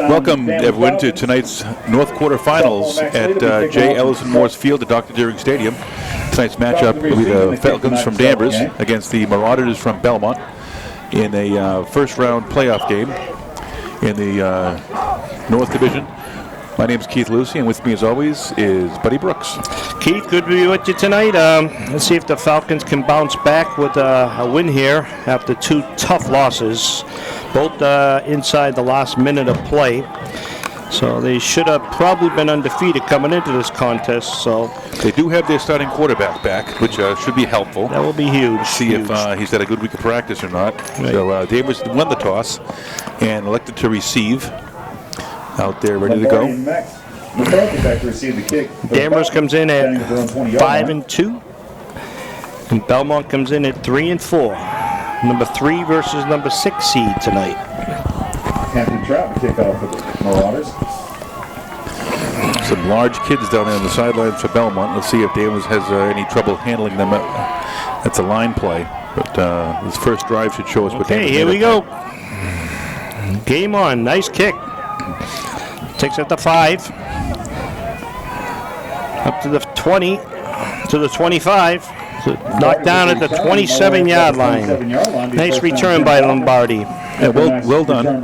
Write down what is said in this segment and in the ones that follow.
Welcome, everyone, to tonight's North quarterfinals at J. Ellison Morse Field at Dr. Deering Stadium. Tonight's matchup will be the Falcons from Danvers against the Marauders from Belmont in a first-round playoff game in the North Division. My name is Keith Lucy, and with me, as always, is Buddy Brooks. Keith, good to be with you tonight. Let's see if the Falcons can bounce back with a win here after two tough losses, both inside the last minute of play. So they should have probably been undefeated coming into this contest. So they do have their starting quarterback back, which should be helpful. That will be huge. See if he's had a good week of practice or not. Right. So Danvers won the toss and elected to receive. Out there, ready to go. Danvers comes in at 5-2, and Belmont comes in at 3-4. Number 3 versus number 6 seed tonight. Captain Trout to kick off for the Marauders. Some large kids down there on the sidelines for Belmont. Let's see if Danvers has any trouble handling them. That's a line play, but his first drive should show us what. Okay, here we go. Game on. Nice kick. Takes it to 5, up to the 20, to the 25, knocked down at the 27-yard line. Nice return by Lombardi. Yeah, well done.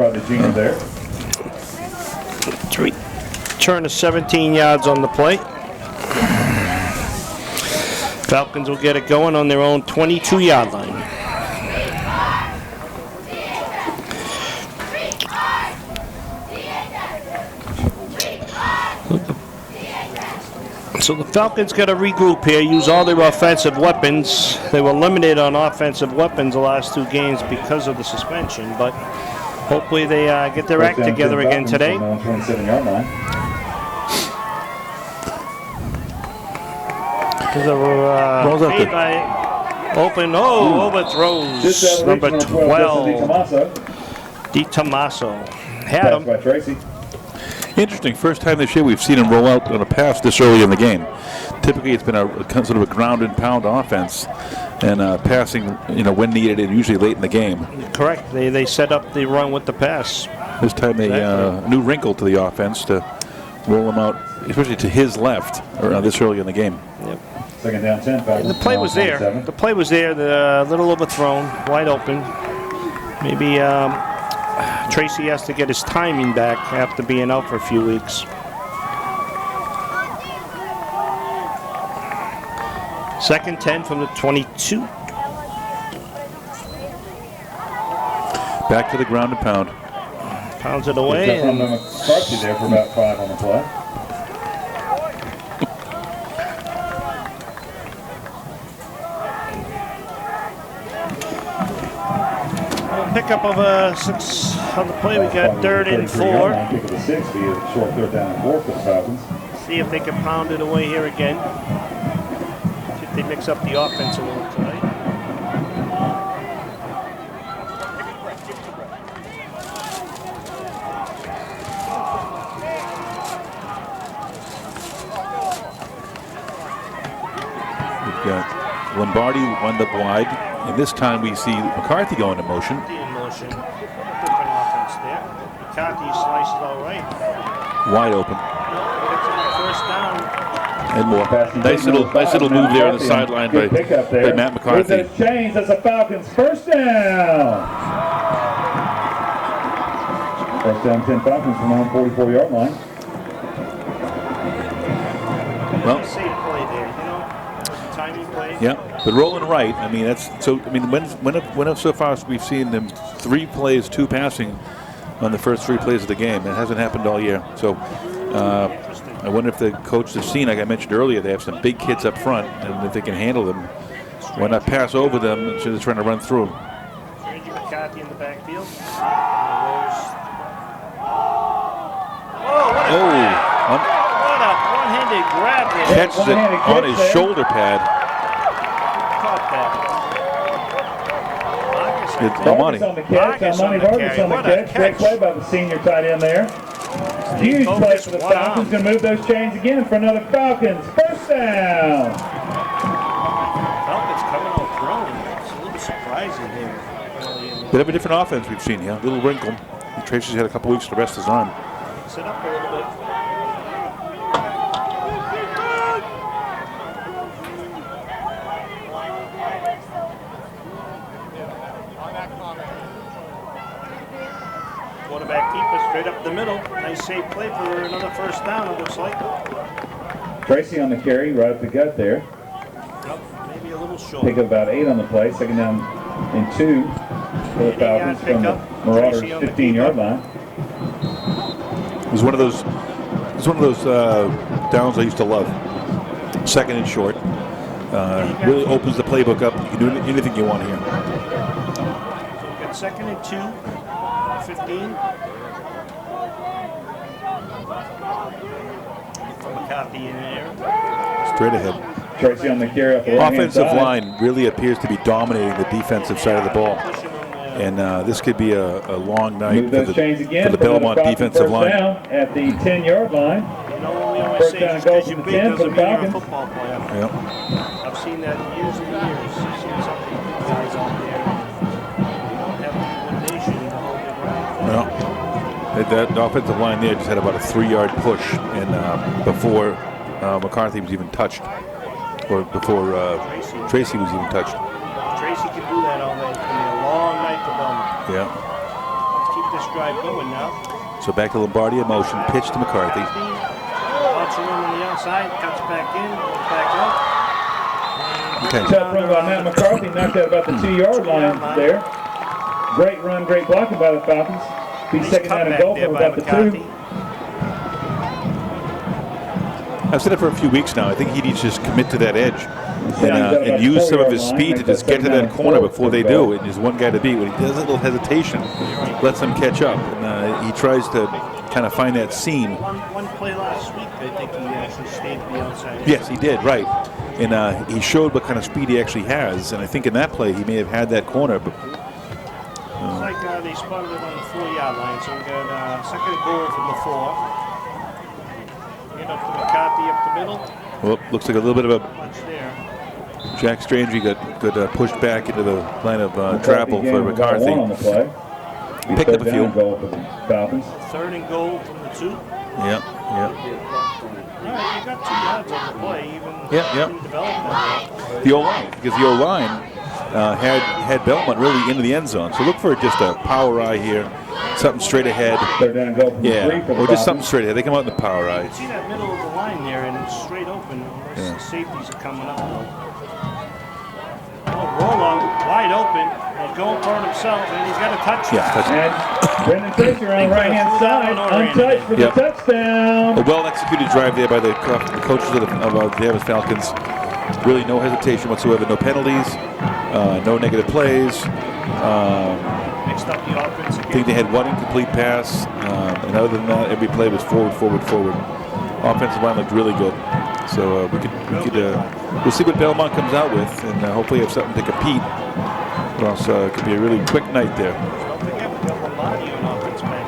Turn to 17 yards on the play. Falcons will get it going on their own 22-yard line. So the Falcons got to regroup here, use all their offensive weapons. They were limited on offensive weapons the last 2 games because of the suspension, but hopefully they get their act together again today. Overthrows number 12. DiTommaso. Had him. Interesting. First time this year we've seen him roll out on a pass this early in the game. Typically, it's been a sort of a ground and pound offense, and passing, when needed, and usually late in the game. Correct. They set up the run with the pass. This time, a new wrinkle to the offense to roll him out, especially to his left, this early in the game. Yep. Second down 10. The play was there. The play was there. The little overthrown, wide open. Maybe. Tracy has to get his timing back after being out for a few weeks. Second 10 from the 22. Back to the ground and pound. Pounds it away. And McCarthy there for about 5 on the play. Pickup of 6 on the play. We got 3rd and 4. Kick of the 6 be a short 3rd down and 4 for the Falcons. See if they can pound it away here again. See if they mix up the offense a little tonight. We've got Lombardi wound up wide, and this time we see McCarthy go into motion. Different offense there. McCarthy slices all right. Wide open. First down. And more. Nice little move there on the sideline by Matt McCarthy. With the chains, that's a Falcons first down. First down 10 Falcons from on 44-yard line. Well, safe play there, timing play. Yeah, but rolling right. I mean, that's so. I mean, when so far we've seen them 3 plays, 2 passing on the first 3 plays of the game. It hasn't happened all year. So I wonder if the coach has seen, like I mentioned earlier, they have some big kids up front, and if they can handle them, why not pass over them instead of trying to run through them? McCarthy in the backfield. What a one-handed grab there. Catches it on his shoulder pad. Vargas on the catch. Vargas on the catch. Great play by the senior tight end there. Huge play for the Falcons. Going to move those chains again for another Falcons first down. Falcons coming out throwing. It's a little surprising here. Bit of a different offense we've seen here. A little wrinkle. Tracy's had a couple weeks to rest his arm. mix it up a little bit. Quarterback keeper straight up the middle. Nice safe play for another first down, it looks like. Tracy on the carry, right up the gut there. Yep, maybe a little short. Pick up about 8 on the play. Second down and 2 for the Falcons from the Marauders 15-yard line. It was one of those downs I used to love. Second and short. Really opens the playbook up. You can do anything you want here. So we've got second and 2, 15. From McCarthy in there. Straight ahead. Tracy on the carry off the right-hand Offensive side. line really appears to be dominating the defensive side of the ball. And this could be a long night Move for those chains again the for another Belmont Falcon defensive first line. down at the 10-yard line. You know what we always First say, down just and goal because from you're the big 10 for doesn't the mean you're a Falcons. football player. Yep. I've seen that years and years. I've seen some big guys out there. You don't have the coordination to hold their ground. Well, that offensive line there just had about a 3-yard push, and before McCarthy was even touched, or before Tracy was even touched. Tracy can do that all night. It's going to be a long night for Belmont. Yeah. Let's keep this drive going now. So back to Lombardi in motion, pitch to McCarthy. Lots of room on the outside, cuts back in, goes back out. Okay. Tough run by Matt McCarthy, knocked out about the 2-yard line there. Great run, great blocking by the Falcons. Be Nice second down and cutback goal there from by about the 2. McCarthy. I've said it for a few weeks now. I think he needs to just commit to that edge and use some of his speed to just get to that corner before they do. And there's one guy to beat. When he does a little hesitation, lets him catch up. And he tries to kind of find that seam. One play last week, I think he actually stayed to the outside. Yes, he did, right. And he showed what kind of speed he actually has. And I think in that play, he may have had that corner. But, Looks like they spotted it on the 4-yard line, so we got second and goal from the 4. Get up to McCarthy up the middle. well, looks like a little bit of a Much there. Jack Strangey got pushed back into the line of travel for McCarthy. On the play. Picked up a few. Goal for the Falcons. Third and goal from the 2. Yeah. All right, you got 2 yards on the play, even didn't develop that well. The O-line, because the O-line had Belmont really into the end zone. So look for just a power eye here, something straight ahead. Third down and goal from the 3 for the Or just something Falcons. straight ahead. They come out in the power eye. See that middle of the line there, and it's straight open. Unless the safeties are coming up. Oh, roll-on, wide open. He's going for it himself, and he's got a touchdown. Yeah, touchdown. And Brendan Tracer on the right-hand side, untouched for the touchdown. A well-executed drive there by the coaches of the Danvers Falcons. Really no hesitation whatsoever, no penalties, no negative plays. Mixed up the offense I again. think they had one incomplete pass, and other than that, every play was forward, forward, forward. Offensive line looked really good. So we'll see what Belmont comes out with, and hopefully have something to compete. Or else it could be a really quick night there. Don't forget, we got Lombardi on offense back,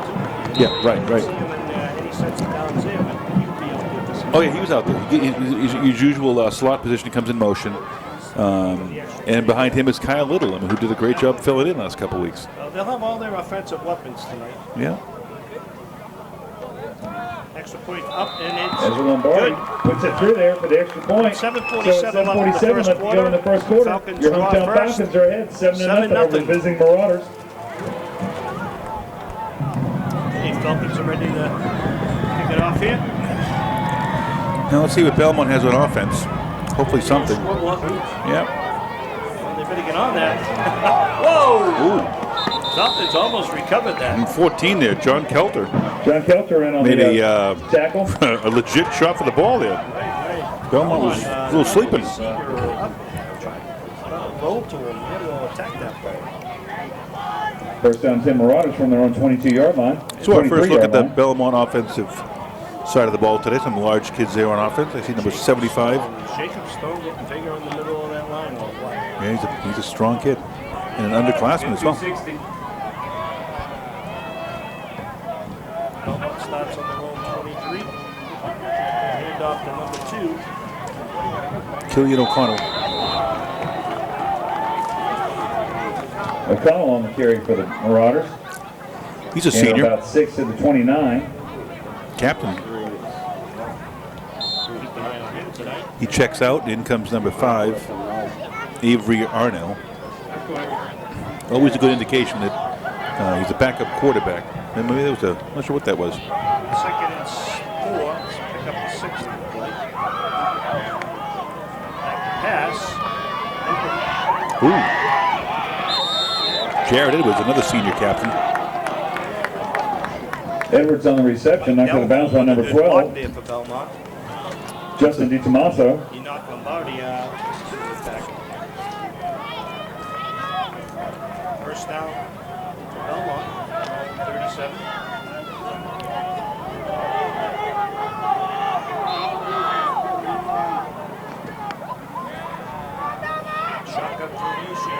too. Yeah, right. See him in any sets of downs there, but he'll be able to get this. Oh yeah, he was out there. His usual slot position comes in motion, and behind him is Kyle Little, who did a great job filling in last couple weeks. They'll have all their offensive weapons tonight. Yeah. Extra point up, and it's Ezra Lombardi good. puts it through there for the extra point. 7:47 left in the first left to go in the first quarter. Falcons Your draw hometown first. Falcons are ahead 7-0 over the 7-0. visiting Marauders. Hey, Falcons are ready to kick it off here. Now let's see what Belmont has on offense. Hopefully something. Yeah. Well, they better get on that. Whoa! Ooh. Something's almost recovered that. And 14 there, John Kelter John Kelter in on made the a tackle. a legit shot for the ball there. Belmont was a little sleeping. Roll to him. He had to go attack that ball. First down 10 Marauders from their own 22-yard line. So our first look at the 23-yard line. Belmont offensive side of the ball today. Some large kids there on offense. I see number 75. Jacob Stone getting bigger in the middle of that line. Or what? Yeah, he's a strong kid. And an underclassman as well. Belmont starts on their own 23. Hand off to number 2. Killian O'Connell. O'Connell on the carry for the Marauders. He's a Gain of senior. about 6 to the 29. captain. He checks out. In comes number 5, Avery Arnell. Always a good indication that he's a backup quarterback. And maybe that was I'm not sure what that was. 2nd and 4. Let's pick up the 6th play. Pass. Ooh. Jared Edwards, another senior captain. Edwards on the reception, knocked out of bounds by number 12. Justin DiTomaso. He knocked Lombardi out. First down for Belmont. 37. Shotgun formation.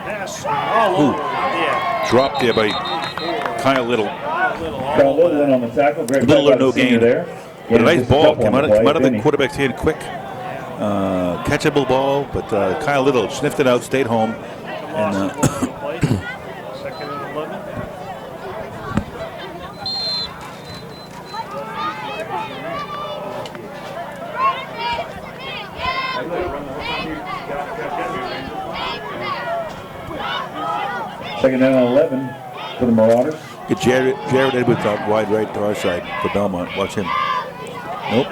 Pass. Ooh. Dropped there by Kyle Little. Kyle Little in on the tackle. Great Little play or by no the senior gain. there. But a nice ball came out of the Finney. quarterback's hand quick. Catchable ball, but Kyle Little sniffed it out, stayed home. And, 2nd and 11. Second down and 11 for the Marauders. get Jared Edwards out wide right to our side for Belmont. Watch him. Nope.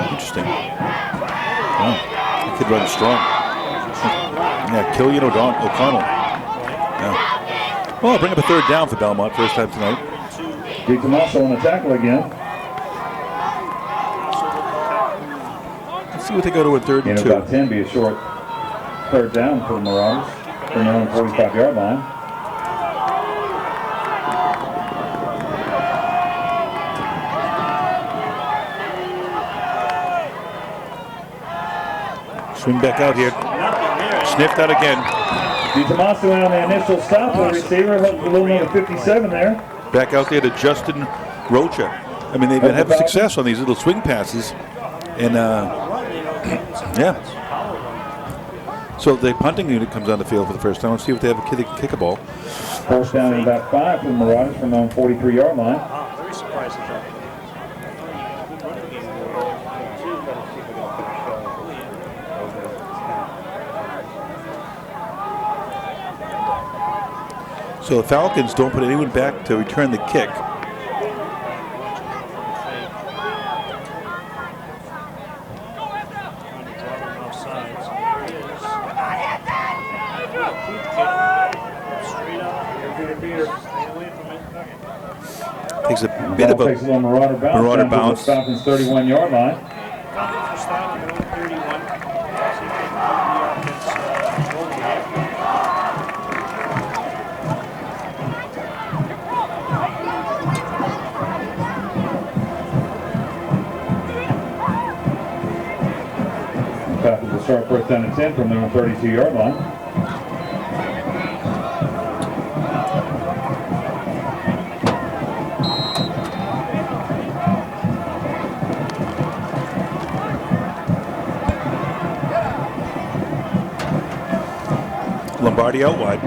Interesting. Wow. That kid runs strong. Yeah, Killian O'Connell. Yeah. Well, bring up a 3rd down for Belmont. First time tonight. DiTomaso on the tackle again. Let's see what they go to a 3rd and 2. About 10 be a short 3rd down for the Marauders from their own 45-yard line. Swing back out here. Sniffed out again. DiTomaso in on the initial stop for the receiver. Little number 57 there. Back out there to Justin Rocha. I mean, they've been having success on these little swing passes. And, yeah. So the punting unit comes on the field for the first time. Let's see if they have a kid that can kick a ball. First down and about 5 for the Marauders from their own 43-yard line. Very surprised at that. So the Falcons don't put anyone back to return the kick. Takes a bit of a Marauder bounce. Falcons 31-yard line. Falcons will start 1st down and 10 from their own 32-yard line. Lombardi out wide.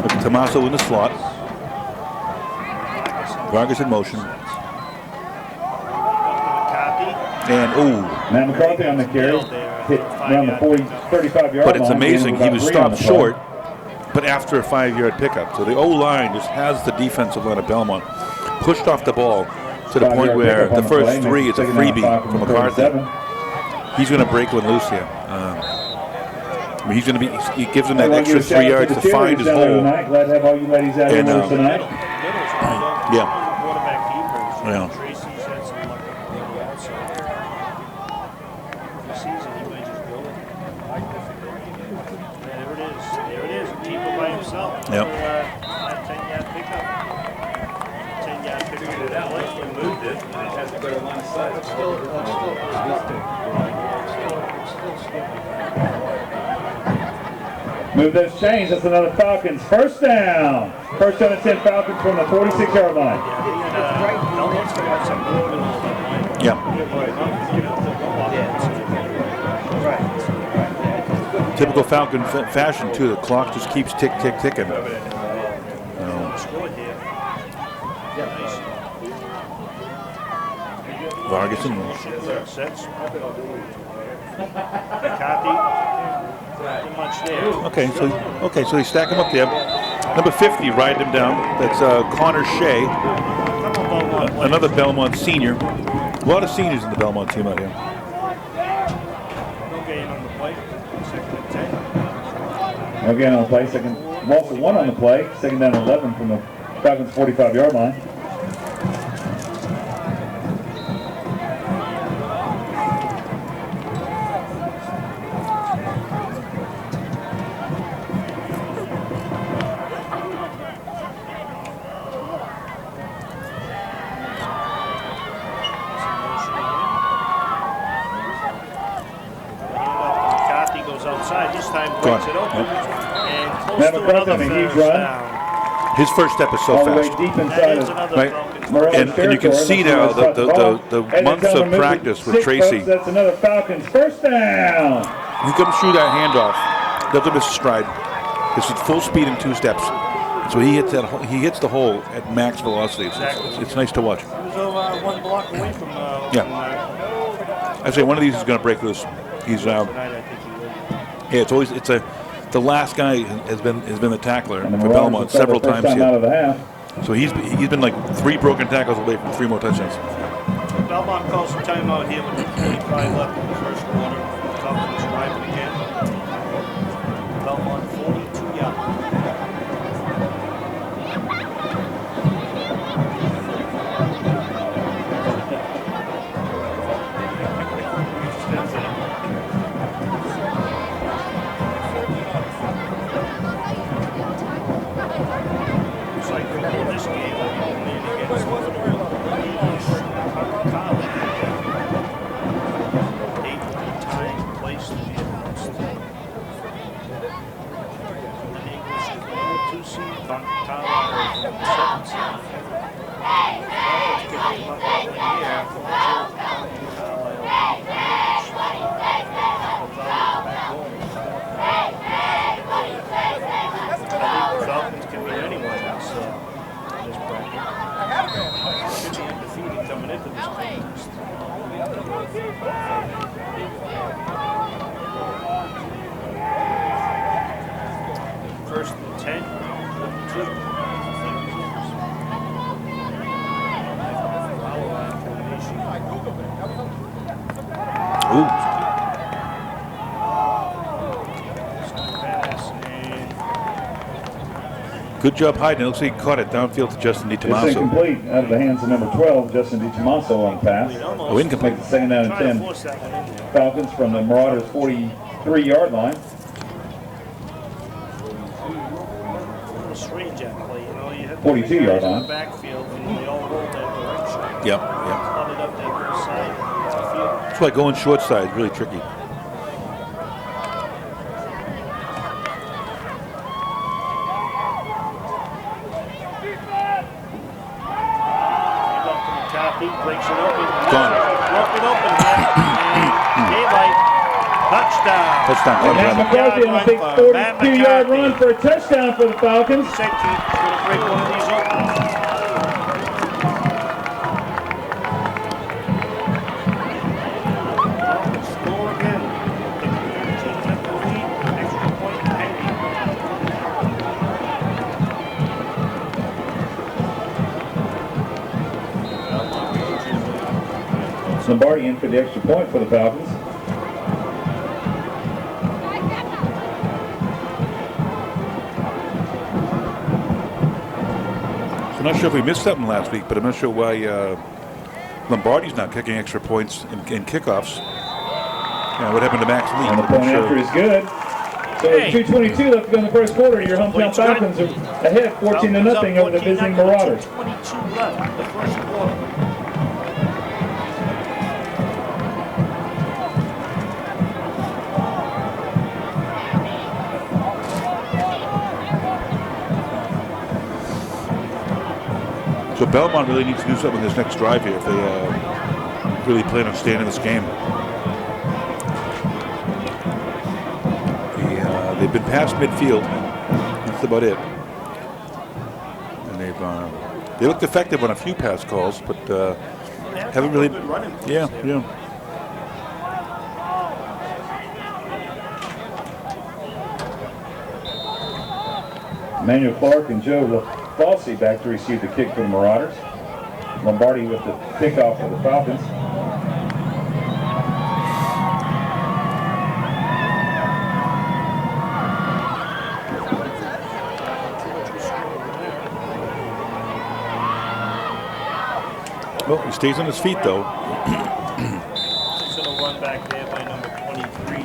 Look at Tommaso in the slot. Vargas in motion. And, ooh. Matt McCarthy on the carry. Hit around the 35-yard line. But it's amazing. He was stopped short, but after a 5-yard pickup. So the O-line just has the defensive line of Belmont pushed off the ball to the point where the first 3 is a freebie from McCarthy. He's going to break one loose here. I mean, he gives him that extra 3 yards to find his hole. Glad to have all you ladies out here with us tonight. Yeah. Yep. 10-yard pickup. 10-yard pickup. Moved it. It has to go to line of sight. Move those chains. That's another Falcons. First down. First down and 10 Falcons from the 46-yard line. Yeah. Typical Falcon fashion, too. The clock just keeps ticking. scored here. Nice. Vargas and Sets. McCarthy. Pretty much there. Okay, so they stack him up there. Number 50 riding him down. That's Connor Shea, another Belmont senior. A lot of seniors in the Belmont team out here. No gain on the play. Second and 10. No gain on the play. Second, loss of 1 on the play. Second down 11 from the Falcons' 45-yard line. His first step is so fast. Deep inside right? And you can see now the months of practice with Tracy. That's another Falcons first down. He comes through that handoff. Doesn't miss a stride. This is full speed in 2 steps. So he hits that. He hits the hole at max velocity. It's nice to watch. He was over 1 block away from. I say one of these is going to break loose. He's the last guy has been the tackler for Belmont several times here. So he's been like 3 broken tackles away from 3 more touchdowns. Belmont calls some timeout here with 45 left in the first quarter. Falcons driving again. Belmont 42 yards. First and 10, 2. Ooh. Good job hiding. It looks like he caught it downfield to Justin DiTomaso. It's incomplete out of the hands of number 12, Justin DiTomaso on the pass. Oh, incomplete. Make the second down and 10. Falcons from the Marauders 43-yard line. Strange at play, you know. You have 42-yard line. Backfield, and they all roll that direction. Yep. Flooded up that little side. That's why going short side is really tricky. Breaks it open. Gone. Broke it open again. Daylight. Touchdown. Touchdown. Matt McCarthy on a big 42-yard run for a touchdown for the Falcons. Safety going to break one of these open. Score again. 13 at the lead. Extra point pending. Lombardi in for the extra point for the Falcons. I'm not sure if we missed something last week, but I'm not sure why Lombardi's not kicking extra points in kickoffs. Yeah, what happened to Max Lee? And the point after is good. So with 2:22 left to go in the first quarter, your hometown Falcons are ahead 14-0 over the visiting Marauders. 22 left in the first quarter. So Belmont really needs to do something this next drive here if they really plan on staying in this game. They've been past midfield. That's about it. And and they looked effective on a few pass calls, but haven't really. Yeah. Emmanuel Clark and Joe Fossey back to receive the kick for the Marauders. Lombardi with the kickoff for the Falcons. Well, he stays on his feet, though. Run back there by number 23.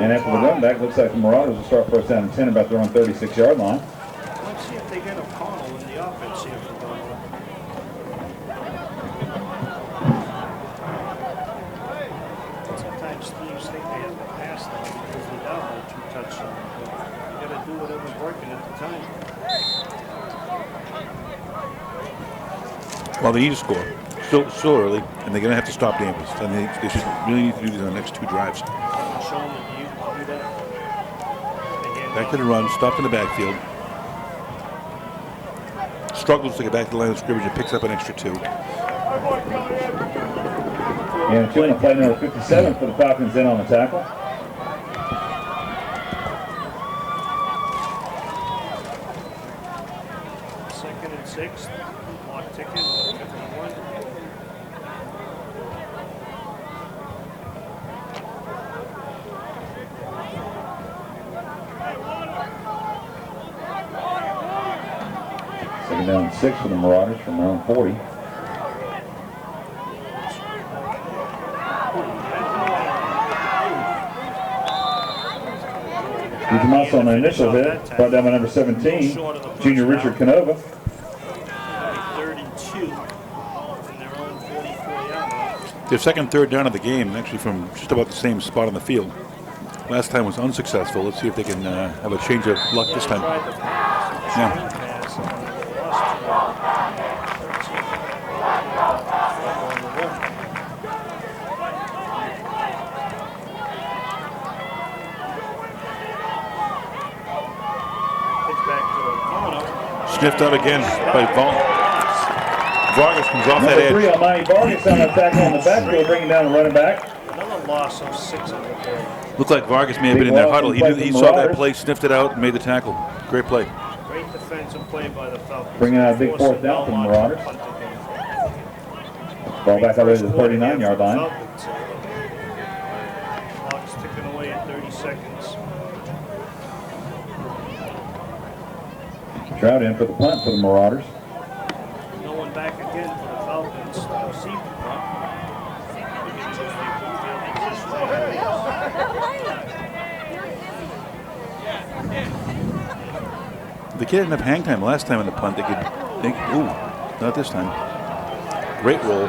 And after the run back, looks like the Marauders will start first down and 10 about their own 36-yard line. Let's see if they get O'Connell in the offense here for Belmont. Sometimes teams think they have to pass them because they're down by 2 touchdowns. You got to do whatever's working at the time. Well, they need to score. Still early, and they're going to have to stop Danvers. And they should really need to do this on the next 2 drives. Back to the run, stopped in the backfield. Struggles to get back to the line of scrimmage and picks up an extra 2. And 2 on the play, number 57 for the Falcons in on the tackle. Second and 6. Clock ticking. 51. Second down and 6 for the Marauders from their own 40. Demas on the initial hit, brought down by number 17, junior Richard Canova. 32 in their own 44-yard. Their second, third down of the game, actually from just about the same spot on the field. Last time was unsuccessful. Let's see if they can have a change of luck this time. Yeah. Sniffed out again by Vargas comes off that edge. Number 3 on Monty Vargas on the tackle on the backfield, bringing down the running back. Another loss of 6 on the play. Looked like Vargas may have been in that huddle. He saw that play, sniffed it out, and made the tackle. Great play. Great defensive play by the Falcons. Bringing out a big 4th down for the Marauders. Ball back all the way to the 39-yard line. Clock's ticking away at 30 seconds. Trout in for the punt for the Marauders. No one back again for the Falcons to receive the punt. The kid didn't have hang time last time in the punt. Ooh, not this time. Great roll.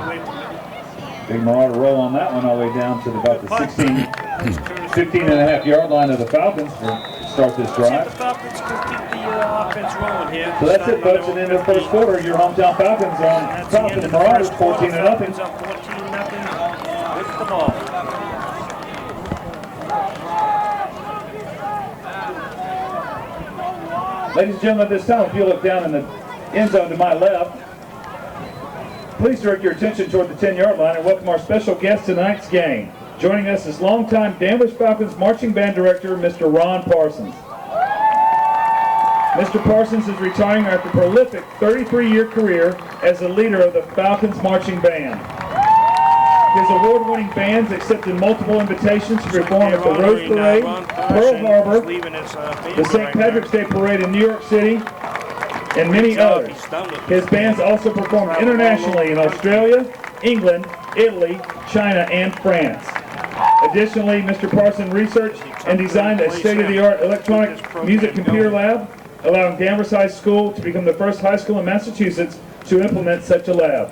Big Marauder roll on that one all the way down to about the 15.5-yard line of the Falcons to start this drive. The Falcons can keep the offense rolling here. So that's it, folks. And in the first quarter, your hometown Falcons on top of the Marauders, 14-0. Falcons up 14-0 with the ball. Ladies and gentlemen, at this time, if you look down in the end zone to my left, please direct your attention toward the 10-yard line and welcome our special guest tonight's game. Joining us is longtime Danvers Falcons marching band director, Mr. Ron Parsons. Mr. Parsons is retiring after a prolific 33-year career as the leader of the Falcons marching band. His award-winning bands accepted multiple invitations to perform at the Rose Parade, Pearl Harbor, the St. Patrick's Day Parade in New York City, and many others. His bands also performed internationally in Australia, England, Italy, China, and France. Additionally, Mr. Parsons researched and designed a state-of-the-art electronic music computer lab, allowing Danvers High School to become the first high school in Massachusetts to implement such a lab.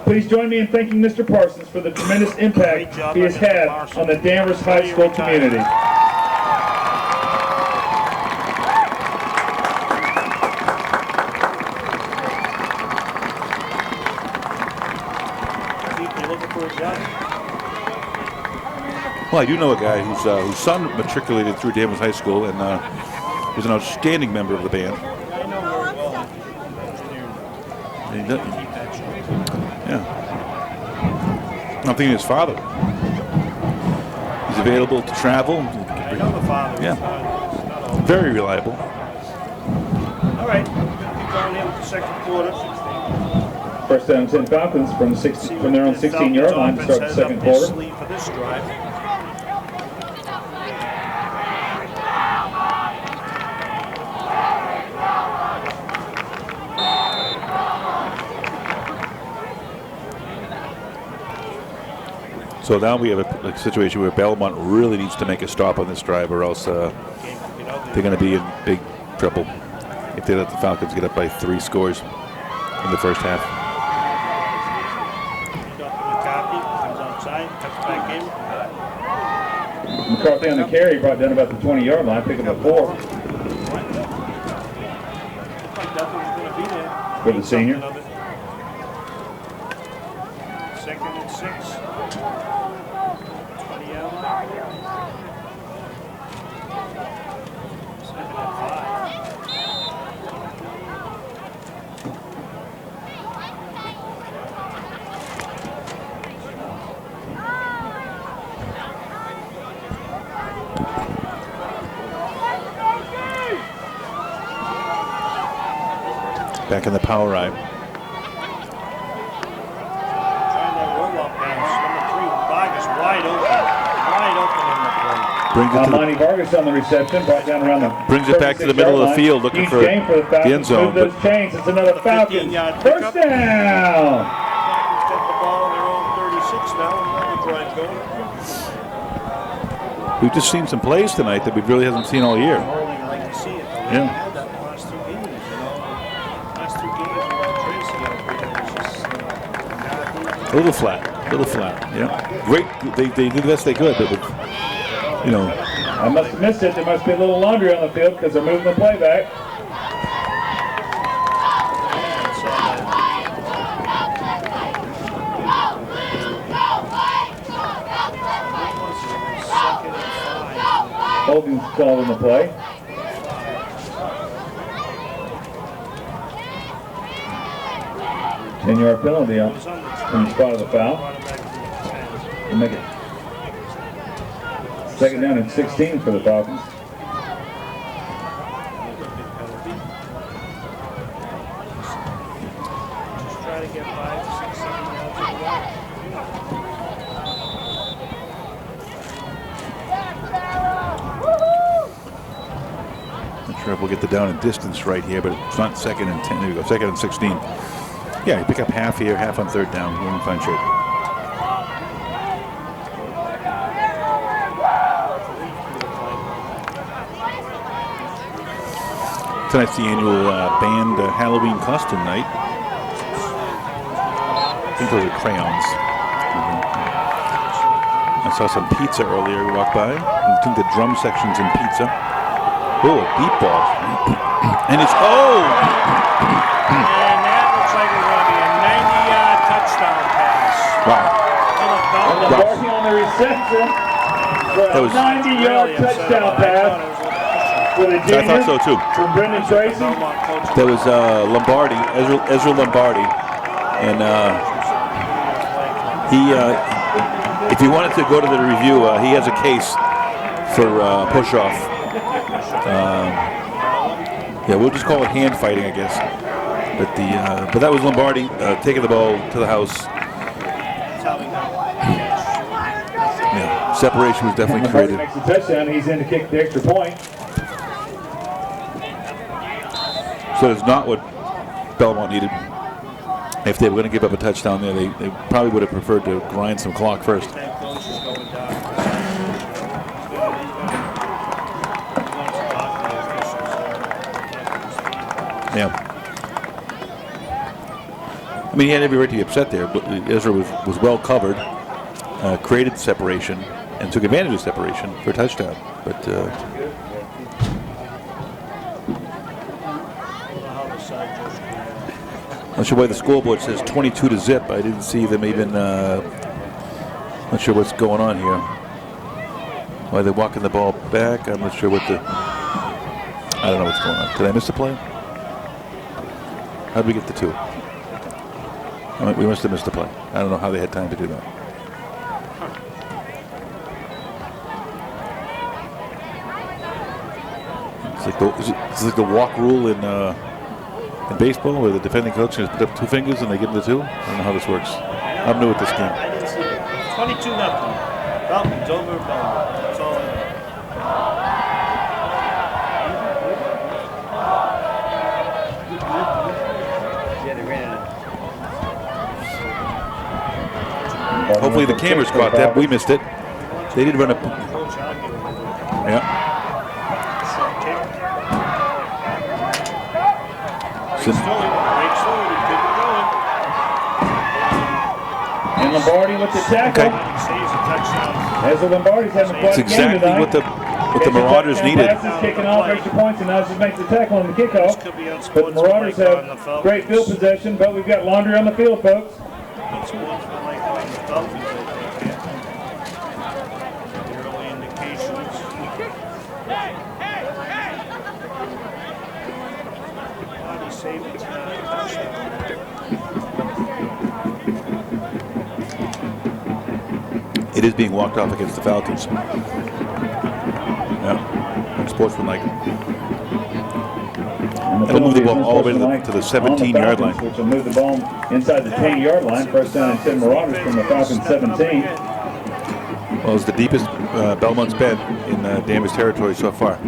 Please join me in thanking Mr. Parsons for the tremendous impact he has had on the Danvers High School community. Well, I do know a guy whose son matriculated through Danvers High School and was an outstanding member of the band. Yeah. I'm thinking his father. He's available to travel. Yeah. Very reliable. All right. Keep going in with the second quarter. First down 10 Falcons from their own 16-yard line to start the second quarter. For this drive. So now we have a situation where Belmont really needs to make a stop on this drive, or else they're going to be in big trouble if they let the Falcons get up by 3 scores in the first half. McCarthy on the carry, brought down about the 20-yard line, picking up 4 for the senior. Second and 6. 20-yard line. Second and 5. Back in the power ride. Brings it to Monty Vargas on the reception, brought down around the brings it back to the middle of the field, looking for the end zone. Those chains. It's another Falcons. First down. Got the ball on their own 36 now. Another drive going. We've just seen some plays tonight that we really hasn't seen all year. Like to see it. Yeah. Had that last 2 games, Last 2 games without Tracy. A little flat. Yeah. Great. They did the best they could, but with, you know. I must have missed it. There must be a little laundry on the field because they're moving the play back. Hogan's called in the play. Ten-yard penalty on the spot of the foul. We'll make it second down and 16 for the Falcons. Just try to get 5, 6, 7 yards of the line. Not sure if we'll get the down and distance right here, but it's not second and 10. There we go. Second and 16. Yeah, you pick up half here, half on third down. We're in fine shape. Tonight's the annual band Halloween costume night. I think those are crayons. I saw some pizza earlier walk by. I think the drum section's in pizza. Oh, a deep ball. And it's, oh! And that looks like it's going to be a 90-yard touchdown pass. Wow. Lombardi on the reception for a 90-yard touchdown pass. I thought so too. From Brendan Tracy. There was Lombardi, Ezra Lombardi, and he, if you wanted to go to the review, he has a case for push-off. Yeah, we'll just call it hand fighting, I guess. But that was Lombardi taking the ball to the house. Yeah, separation was definitely created. Makes the touchdown. He's in to kick the extra point. So it's not what Belmont needed. If they were going to give up a touchdown there, they probably would have preferred to grind some clock first. Yeah. I mean, he had every right to be upset there, but Ezra was well covered, created separation, and took advantage of separation for a touchdown. But not sure why the scoreboard says 22-0. I didn't see them even. Not sure what's going on here. Why they're walking the ball back? I'm not sure what the. I don't know what's going on. Did I miss a play? How did we get the 2? We must have missed the play. I don't know how they had time to do that. It's like the walk rule in baseball, where the defending coach has put up 2 fingers and they give him the 2. I don't know how this works. I'm new at this game. I didn't see it. 22-0. Falcons over Belmont. That's all I know. Hopefully the cameras caught that. We missed it. They did run a... Yeah. And Lombardi with the tackle. Okay. As the Lombardi's having quite That's a game exactly tonight. what the Marauders needed. Passes, kicking off extra points, and now just makes the tackle on the kickoff. But the Marauders have great field possession, but we've got laundry on the field, folks. It is being walked off against the Falcons. Yeah, sportsmanlike. It'll move the ball all the way to the 17-yard line. Which will move the ball inside the 10-yard line. First down and 10 Marauders from the Falcons 17. Well, it's the deepest Belmont's been in Danvers territory so far.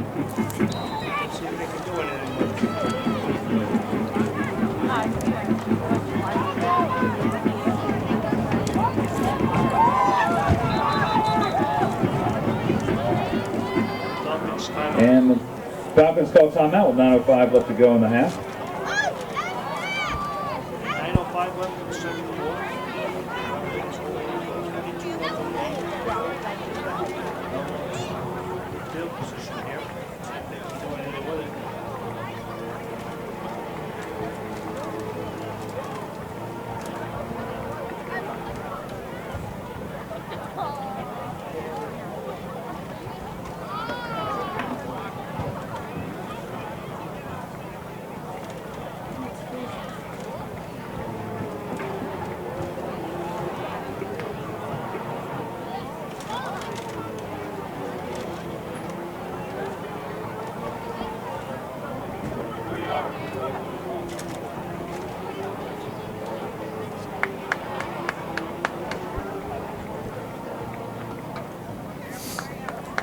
And the Falcons call timeout with 9:05 left to go in the half. 9:05 left in the second quarter. Field position here. Doing anything with it.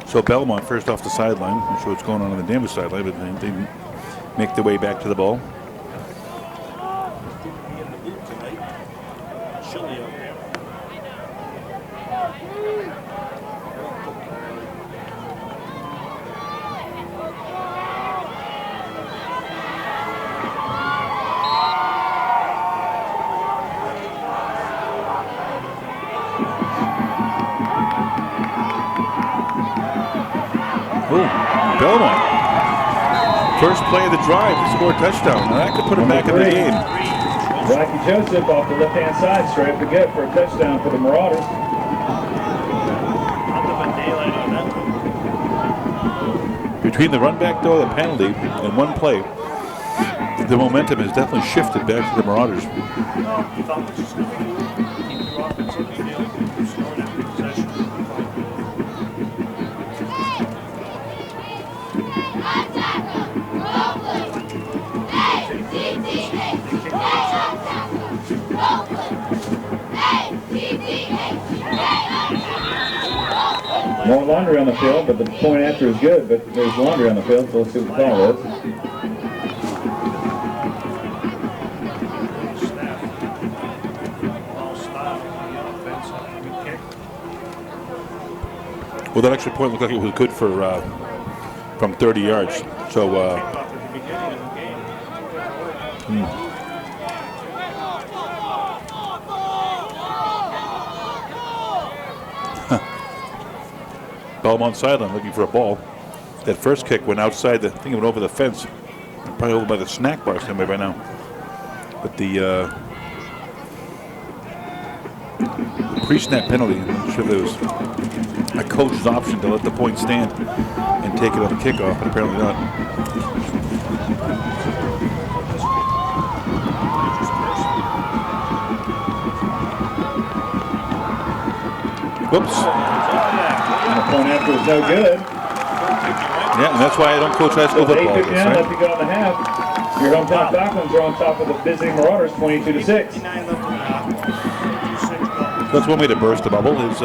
So Belmont first off the sideline. I'm sure what's going on the Danvers sideline, but they make their way back to the ball. Belmont. First play of the drive to score a touchdown. Now that could put him back in the game. Rocky Joseph off the left-hand side, straight up the gut for a touchdown for the Marauders. Between the run back, though, the penalty, and one play, the momentum has definitely shifted back to the Marauders. More laundry on the field, but the point after is good, but there's laundry on the field, so let's see what the call is. Well, that extra point looked like it was good for from 30 yards. So Belmont sideline looking for a ball. That first kick went outside the, I think it went over the fence, probably over by the snack bar somewhere by now. But the pre-snap penalty, I'm not sure if there was a coach's option to let the point stand and take it on the kickoff, but apparently not. Whoops. And the point after is no good. Yeah, and that's why I don't coach high school football. 8:59 left to go in the half. Your hometown Falcons are on top of the visiting Marauders, 22-6. That's one way to burst the bubble is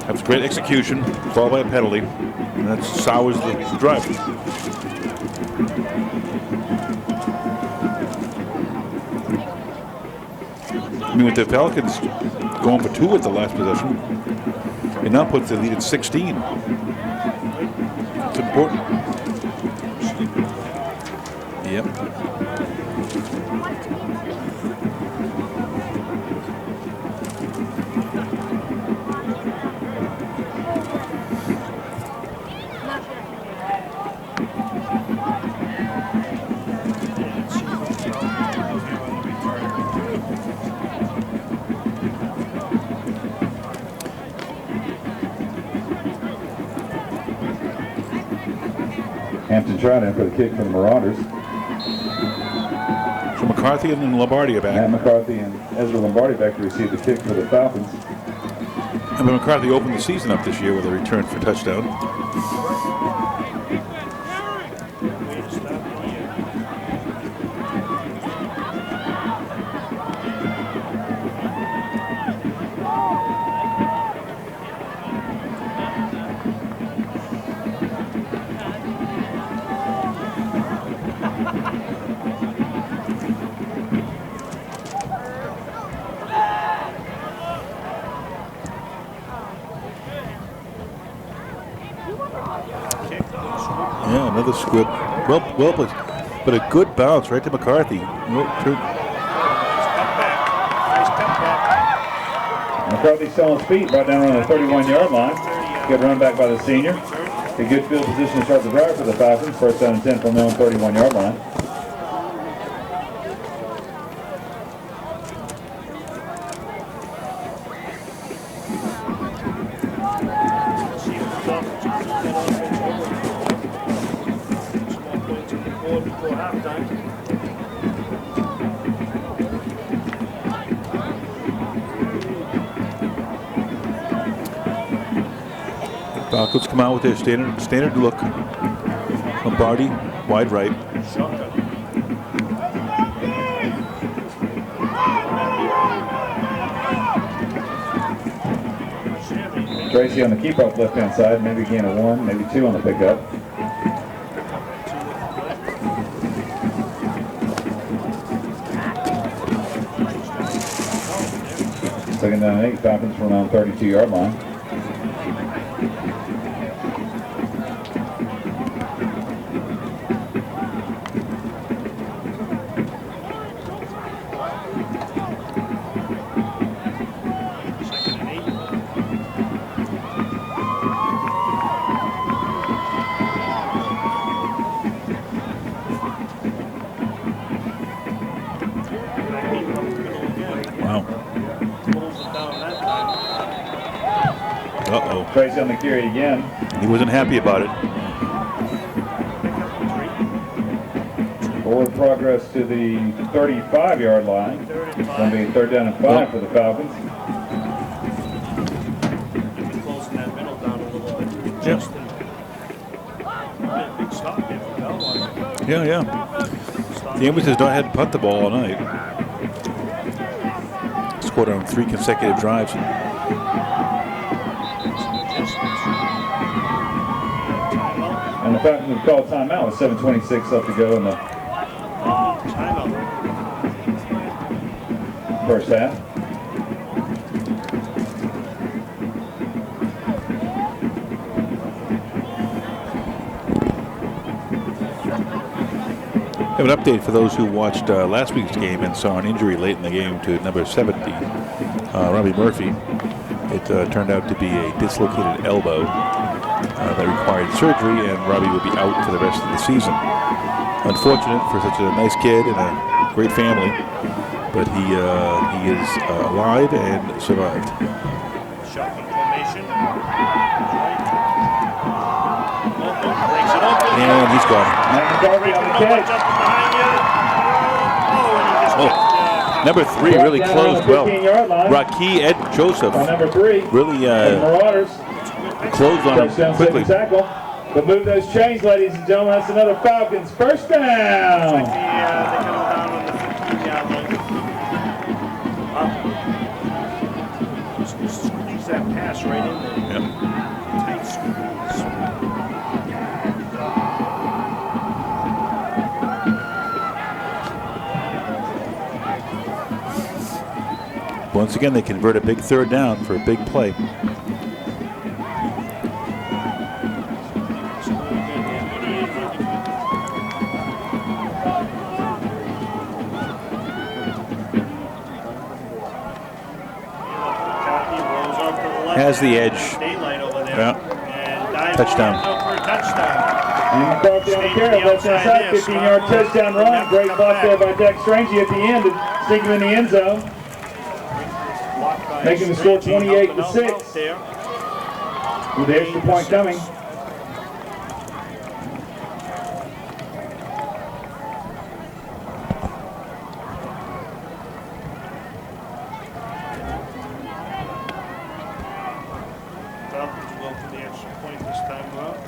that's great execution, followed by a penalty, and that sours the drive. I mean, with the Falcons going for 2 at the last possession, it now puts the lead at 16. It's important. Yep. Hampton tried in for the kick for the Marauders. So McCarthy and Lombardi are back. Matt McCarthy and Ezra Lombardi back to receive the kick for the Falcons. And McCarthy opened the season up this year with a return for touchdown. Yeah, another squib. Well played. But a good bounce right to McCarthy. McCarthy still on his feet, right down on the 31-yard line. Good run back by the senior. A good field position to start the drive for the Falcons. First down and 10 from their own 31-yard line. Falcons come out with their standard look. Lombardi, wide right. Tracy on the keep up left-hand side, maybe gain a 1, maybe 2 on the pickup. Second down and 8, Falcons from around 32-yard line. Tracy on the carry again. He wasn't happy about it. Forward progress to the 35-yard line. It's going to be third down and 5 for the Falcons. Closing that middle down a little bit. Big stop there for Belmont. Yeah. The Ambulance has not had to punt the ball all night. Scored on 3 consecutive drives. And the Falcons have called timeout with 7:26 left to go in the first half. I have an update for those who watched last week's game and saw an injury late in the game to number 70, Robbie Murphy. It turned out to be a dislocated elbow that required surgery, and Robbie will be out for the rest of the season. Unfortunate for such a nice kid and a great family, but he is alive and survived. Shotgun formation. And he's gone. Matt McCarthy on the catch. Jumping behind you. Oh, and he just got Number 3 really closed well. Rocky Ed Joseph Number 3. really Marauders. closed on him quickly. Tackle. But move those chains, ladies and gentlemen. That's another Falcons first down. They come down on the 15-yard line. Just squeeze that pass right in there. Yep. Tight squeeze. Once again, they convert a big third down for a big play. Has the edge. Yeah. Touchdown. And McCarthy on the carry, left hand side, 15-yard touchdown run. Great block there by Dak Strangey at the end to stick him in the end zone. Making the score 28-6. With the extra point coming. Falcons will go for the extra point this time around.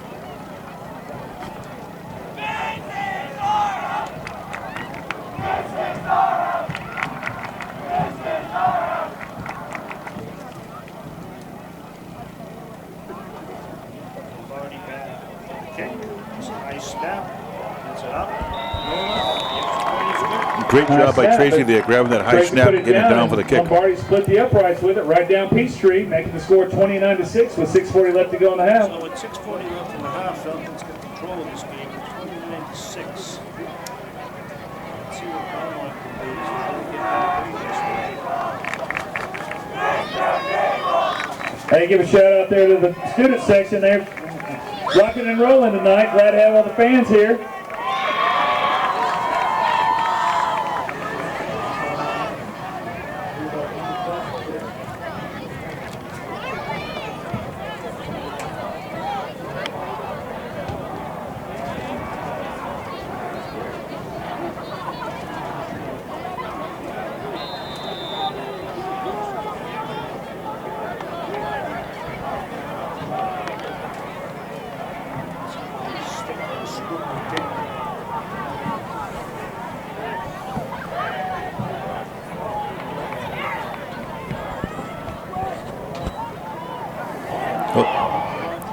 Already back. Okay. It's a nice snap. Gets it up. Great job by Tracy there, grabbing that high snap and getting it down for the kick. Lombardi split the uprights with it right down Peachtree, making the score 29-6 with 6:40 left to go in the half. So with 6:40 left in the half, Falcons get control of this game. 29-6. Let's see what Belmont can do. Hey, give a shout out there to the student section. They're rocking and rolling tonight. Glad to have all the fans here.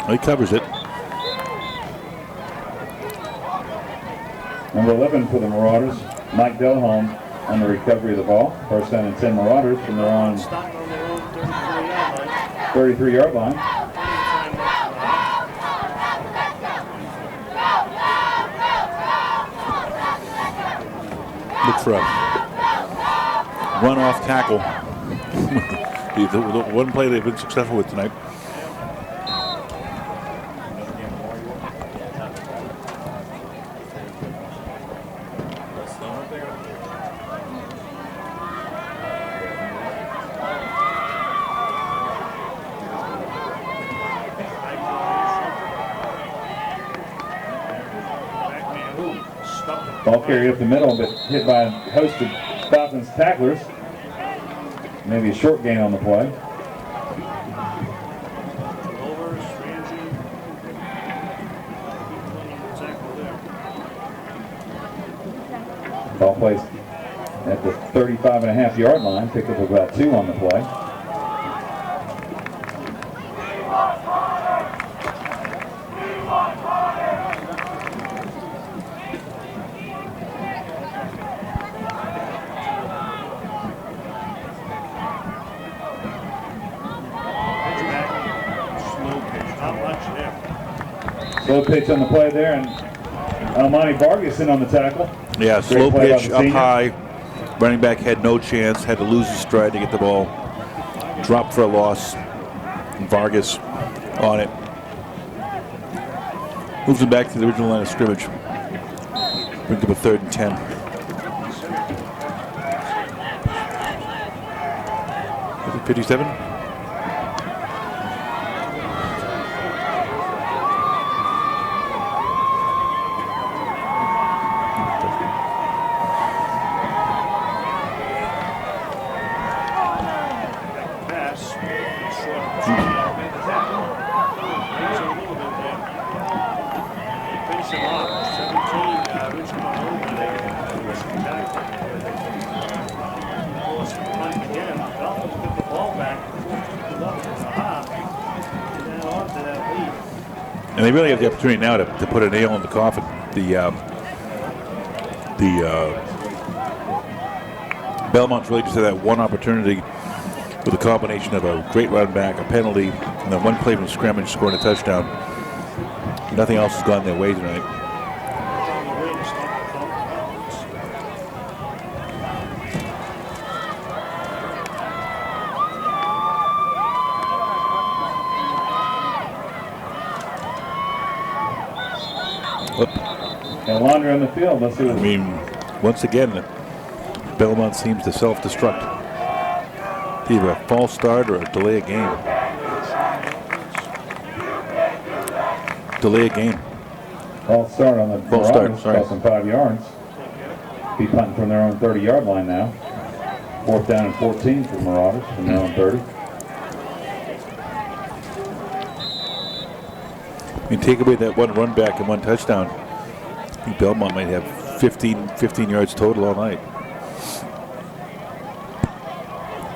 He covers it. Number 11 for the Marauders, Mike Delholm on the recovery of the ball. First down and 10 Marauders from their own 33-yard line. Look for a run-off tackle. The one play they've been successful with tonight. Ball carried up the middle, but hit by a host of Falcons tacklers. Maybe a short gain on the play. Ball placed at the 35.5-yard line. Picked up about 2 on the play. Slow pitch on the play there, and Almani Vargas in on the tackle. Yeah, slow pitch up high. Running back had no chance, had to lose his stride to get the ball. Dropped for a loss. And Vargas on it. Moves him back to the original line of scrimmage. Brings up a 3rd and 10. Is it 57? And they really have the opportunity now to put a nail in the coffin. Belmont's really just had that one opportunity with a combination of a great run back, a penalty, and then one play from scrimmage scoring a touchdown. Nothing else has gone their way tonight. And Laundry on the field. Let's see what. I mean, once again, Belmont seems to self-destruct. Either a false start or a delay a game. Delay a game. False start on the False start, Marauders, sorry. cost them 5 yards. Be punting from their own 30-yard line now. 4th down and 14 for the Marauders from their own 30. You take away that one run back and one touchdown, I think Belmont might have 15 yards total all night.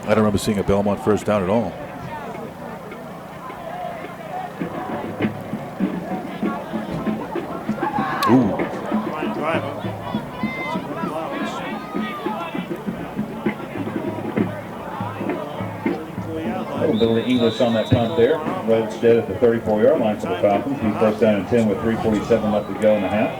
I don't remember seeing a Belmont first down at all. Ooh. Billy English on that punt there. Rhodes dead at the 34-yard line for the Falcons. Be 1st down and 10 with 3:47 left to go in the half.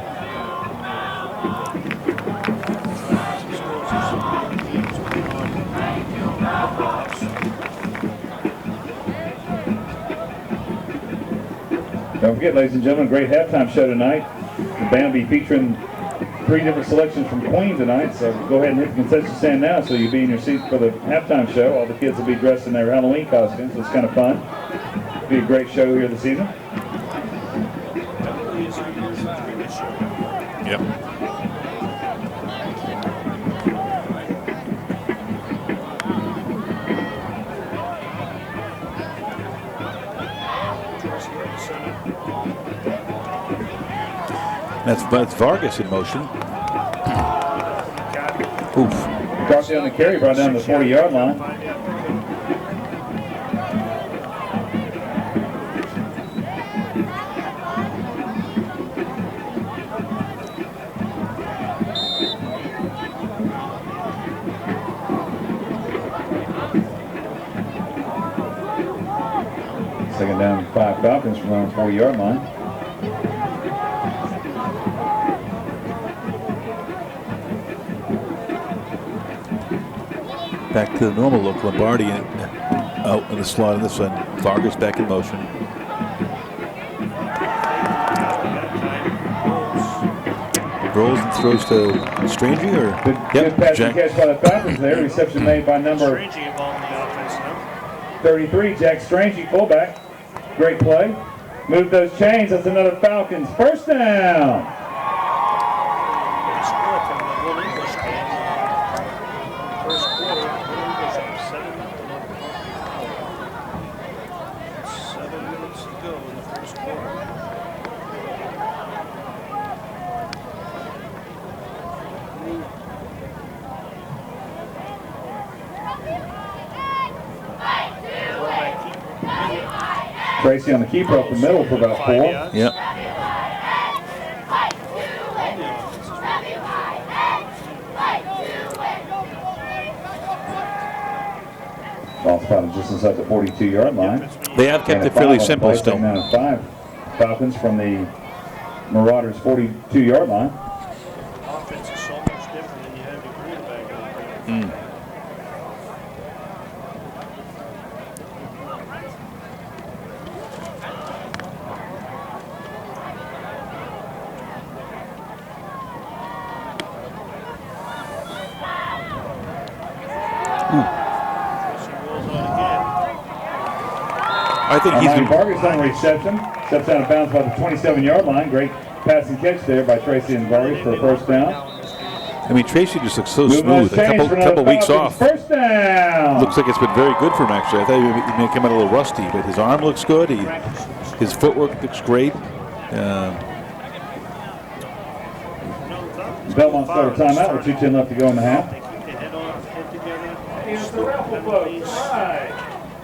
Don't forget, ladies and gentlemen, great halftime show tonight. The band will be featuring 3 different selections from Queen tonight, so go ahead and hit the concession stand now so you'll be in your seats for the halftime show. All the kids will be dressed in their Halloween costumes, so it's kind of fun. It'll be a great show here this evening. Yep. That's Vargas in motion. Oof. Cross down the carry, brought down to the 40-yard line. Second down, 5 Falcons from the 40-yard line. Back to the normal look. Lombardi out in the slot on this one. Vargas back in motion. Rolls and throws to Strangey or Good pass and catch by the Falcons there. Reception made by number 33, Jack Strangey, fullback. Great play. Move those chains. That's another Falcons first down. Tracy on the keeper up the middle for about 4. Yep. Ball spotted just inside the 42-yard line. They have kept And a it fairly 5 on the simple play, still. second down and 5. Falcons from the Marauders 42-yard line. Offense is so much different than you have your quarterback out there. I think he's been, Vargas on reception. Steps out of bounds by the 27-yard line. Great pass and catch there by Tracy and Vargas for a first down. I mean, Tracy just looks so Moving on smooth. A chains for couple another weeks Falcons off. First down. Looks like it's been very good for him, actually. I thought he may come out a little rusty, but his arm looks good. His footwork looks great. Belmont start a timeout with 2:10 left to go in the half.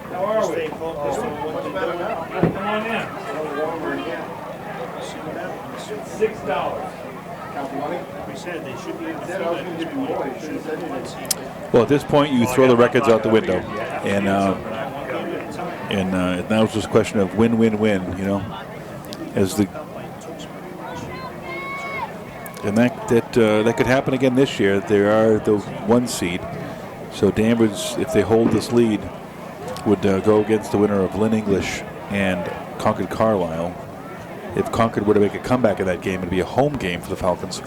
How are we? Stay focused on what they're doing. Come on in. $6. We said they should be able to fill it at this point. Well, at this point, you throw the records out the window, and now it's just a question of win, win, win. You know, as the and that could happen again this year. There are the 1 seed, so Danvers, if they hold this lead, would go against the winner of Lynn English and Concord Carlisle. If Concord were to make a comeback in that game, it'd be a home game for the Falcons.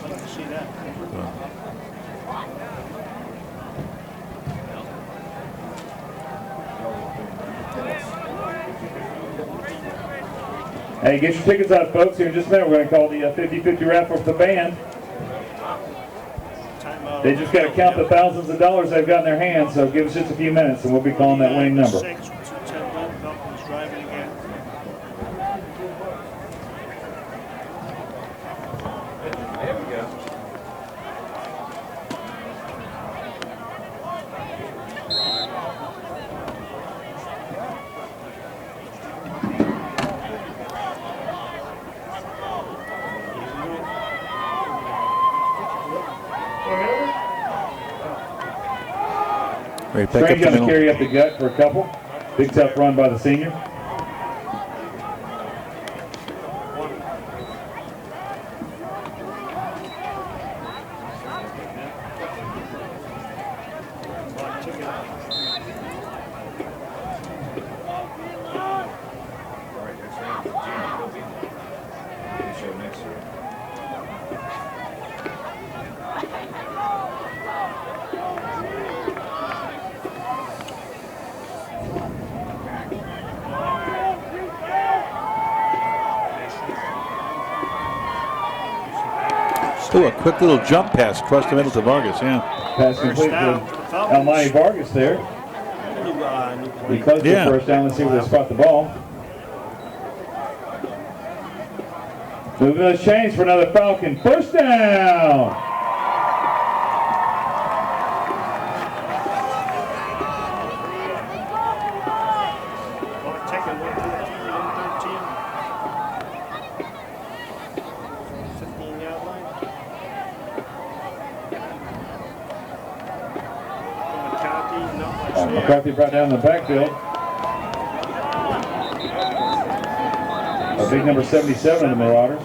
Hey, get your tickets out, folks. Here in just a minute, we're going to call the 50-50 raffle for the band. They just got to count the thousands of dollars they've got in their hands, so give us just a few minutes, and we'll be calling that winning number. Right back up Strange the going to middle. carry up the gut for a couple. Big tough run by the senior. Oh, a quick little jump pass across the middle to Vargas, yeah. Pass complete to Almighty Vargas there. He close to the first down. Let's see where they spot the ball. Moving those chains for another Falcon. First down. McCarthy brought down the backfield. A big number 77 of the Marauders.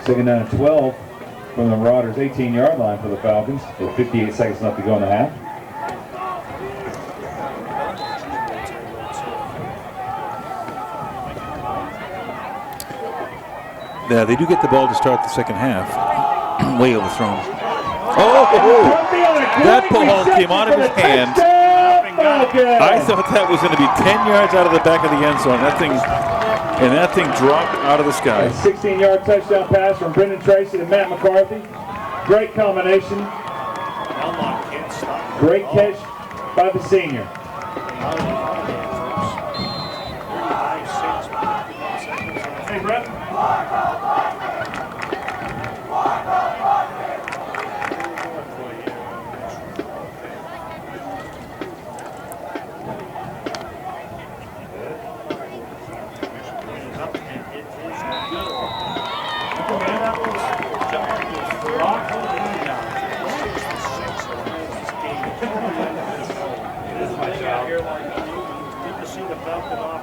Second down and 12 from the Marauders' 18-yard line for the Falcons with 58 seconds left to go in the half. Yeah, they do get the ball to start the second half. Way overthrown. That ball came out of his hand. I thought that was going to be 10 yards out of the back of the end zone. That thing dropped out of the sky. A 16-yard touchdown pass from Brendan Tracy to Matt McCarthy. Great combination. Great catch by the senior. Hey, Brett.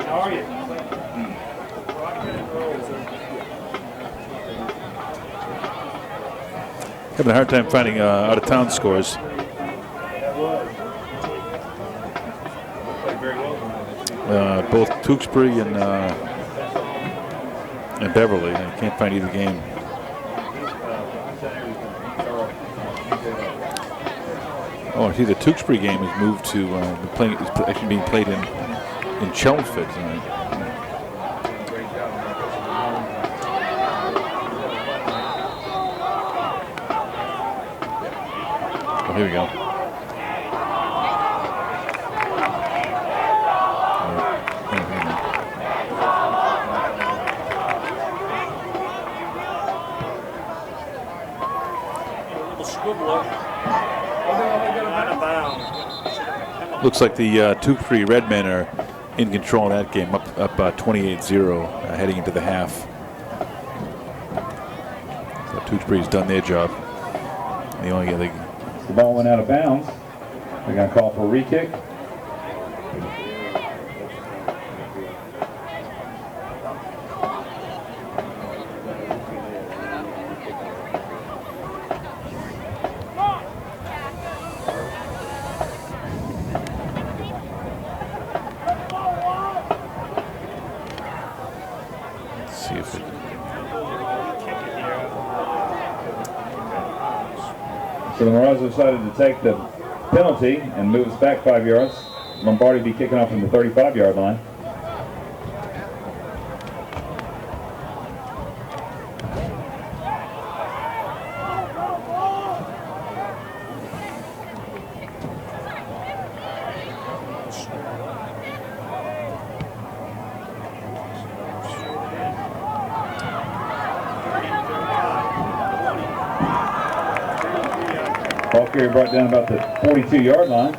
How are you? Having a hard time finding out-of-town scores. Both Tewksbury and Beverly. I can't find either game. Oh, I see the Tewksbury game is moved to is actually being played in in Chelmsford tonight. Oh, here we go. Looks like the Tewksbury Redmen are in control of that game, up 28-0 heading into the half. So Tewksbury's done their job. The ball went out of bounds. They're going to call for a re-kick. So the Marauders decided to take the penalty and move us back 5 yards. Lombardi be kicking off from the 35-yard line. Ball carrier brought down about the 42-yard line.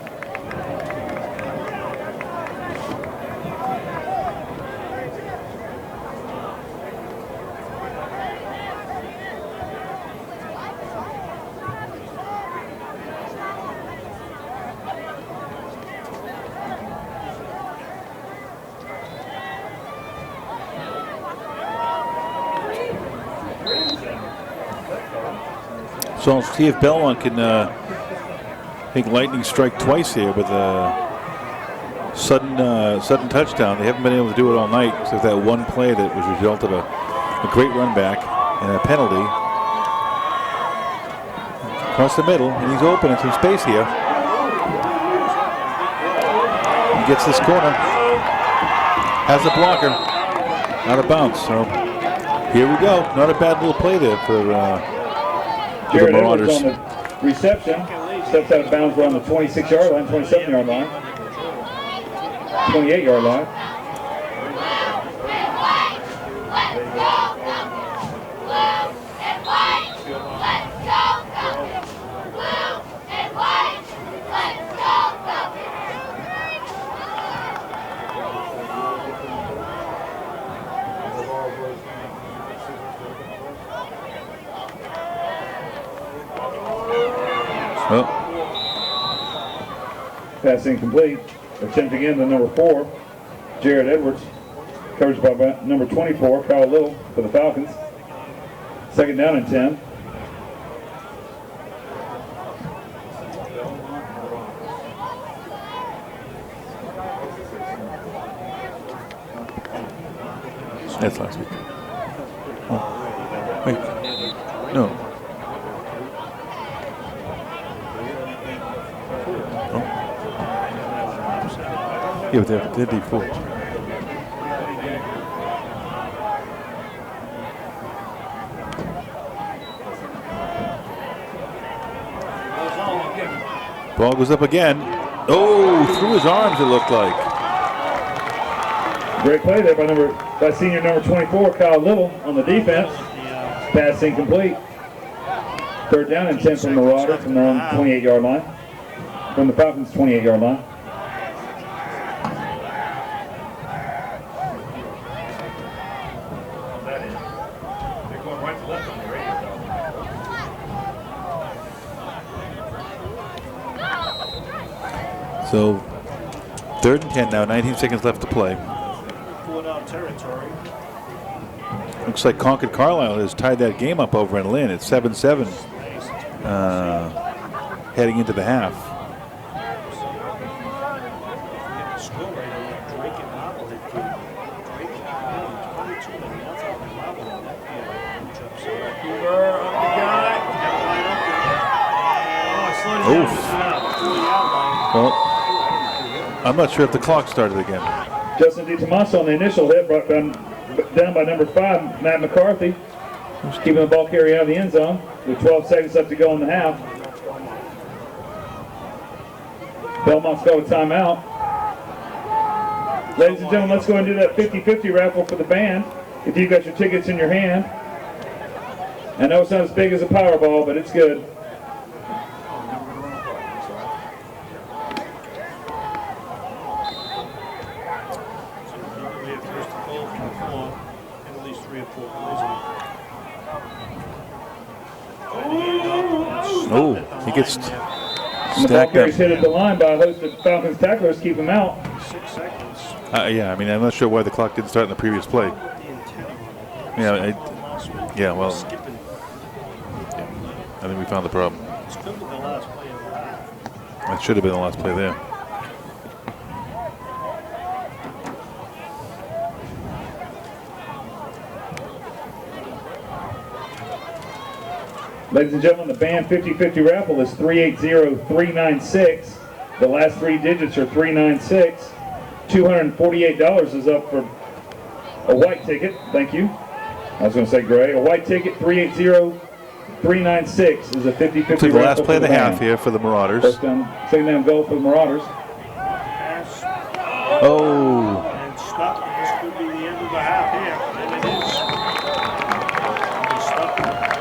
So let's see if Belmont can make lightning strike twice here with a sudden touchdown. They haven't been able to do it all night, except that one play that was a result of a great run back and a penalty. Across the middle, and he's open in some space here. He gets this corner, has a blocker, out of bounds. So here we go. Not a bad little play there for the Marauders. On the reception, steps out of bounds around the 26-yard line, 27-yard line, 28-yard line. Well, pass incomplete. Attempt again to number 4, Jared Edwards. Coverage by number 24, Kyle Little for the Falcons. Second down and 10. that's last week. Oh. Wait. No. Yeah, but they're default. Ball goes up again. Oh, through his arms it looked like. Great play there by senior number 24, Kyle Little on the defense. Pass incomplete. Third down and 10 from Marauder from their own 28-yard line. From the Falcons' 28-yard line. So, 3rd and 10 now, 19 seconds left to play. Looks like Concord Carlisle has tied that game up over in Lynn. It's 7-7 heading into the half. Oof. Well, I'm not sure if the clock started again. Justin DiTomaso on the initial hit, brought down by number 5, Matt McCarthy. Just keeping the ball carrier out of the end zone with 12 seconds left to go in the half. Belmont's got a timeout. Ladies and gentlemen, let's go and do that 50-50 raffle for the band. If you've got your tickets in your hand. I know it's not as big as a Powerball, but it's good. Oh, he gets The ball stacked up. carrier's hit at the line by a host of Falcons tacklers, keep him out. 6 seconds. Yeah, I mean, I'm not sure why the clock didn't start in the previous play. Yeah, well, I think we found the problem. That should have been the last play there. Ladies and gentlemen, the band 50-50 raffle is 380396. The last 3 digits are 396. $248 is up for a white ticket. Thank you. I was going to say gray. A white ticket, 380396 is a 50-50 raffle. So the last play of the half band. here for the Marauders. First down, second down goal for the Marauders. Oh. And stop. This could be the end of the half here. And it is.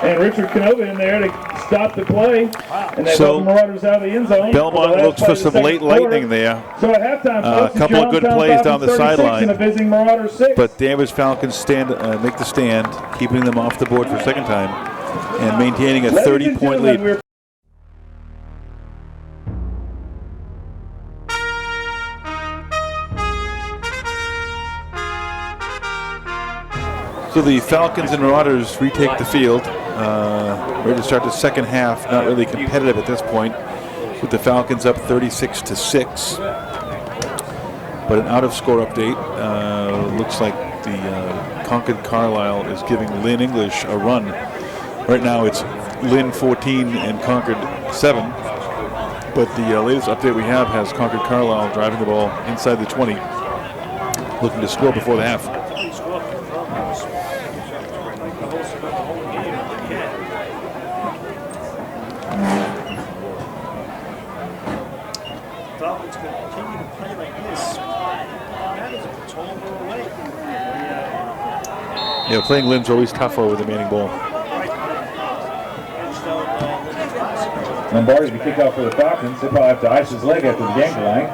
And Richard Canova in there to stop the play. And they So, help the Marauders out of the end zone. Belmont looks for some late lightning there. So at halftime, folks, A couple of good plays down the sideline. And a visiting Marauders 6. But Danvers Falcons make the stand, keeping them off the board for a second time, and maintaining a 30-point lead. So the Falcons and Marauders retake the field. Ready to start the second half. Not really competitive at this point, with the Falcons up 36-6. But an out-of-score update. Looks like the Concord Carlisle is giving Lynn English a run. Right now it's Lynn 14 and Concord 7. But the latest update we have has Concord Carlisle driving the ball inside the 20, looking to score before the half. Falcons continue to play like this. That is a total away. Yeah, playing Lynn's always tougher with the Manning ball. Lombardi to kick off for the Falcons. He'll probably have to ice his leg after the game line.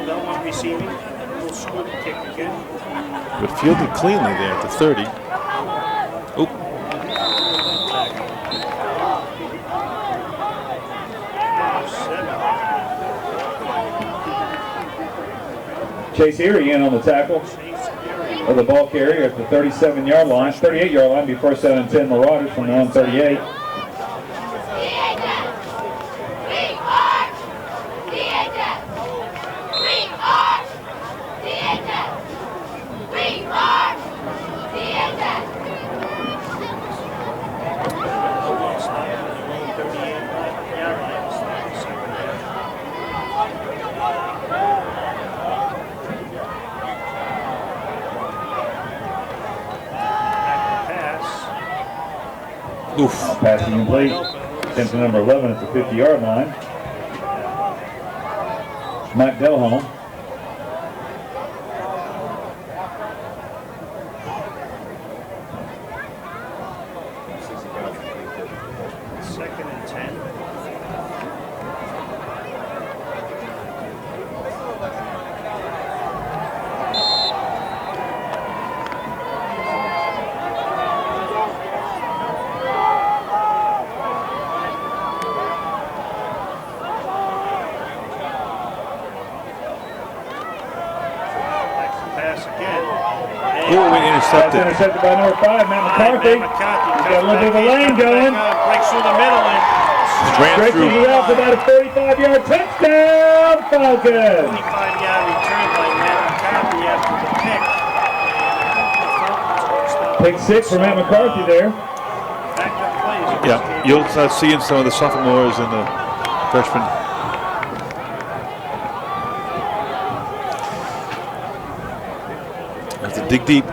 Belmont receiving. We'll score the kick again. But fielded cleanly there at the 30. Oh. Chase Erie in on the tackle of the ball carrier at the 37-yard line, 38-yard line, be first down and 10 Marauders from the 138. Oof. Passing complete. Sent to number 11 at the 50-yard line. Mike Delholm. Second and 10. That's intercepted by number 5, Matt McCarthy. He's got a little bit of a lane going. Breaks through the middle and stretches it out for about a 45-yard touchdown, Falcons. 25-yard return by Matt McCarthy after the pick. Pick 6 for Matt McCarthy there. Backup plays. Yeah, you'll start seeing some of the sophomores and the freshmen. dig deep.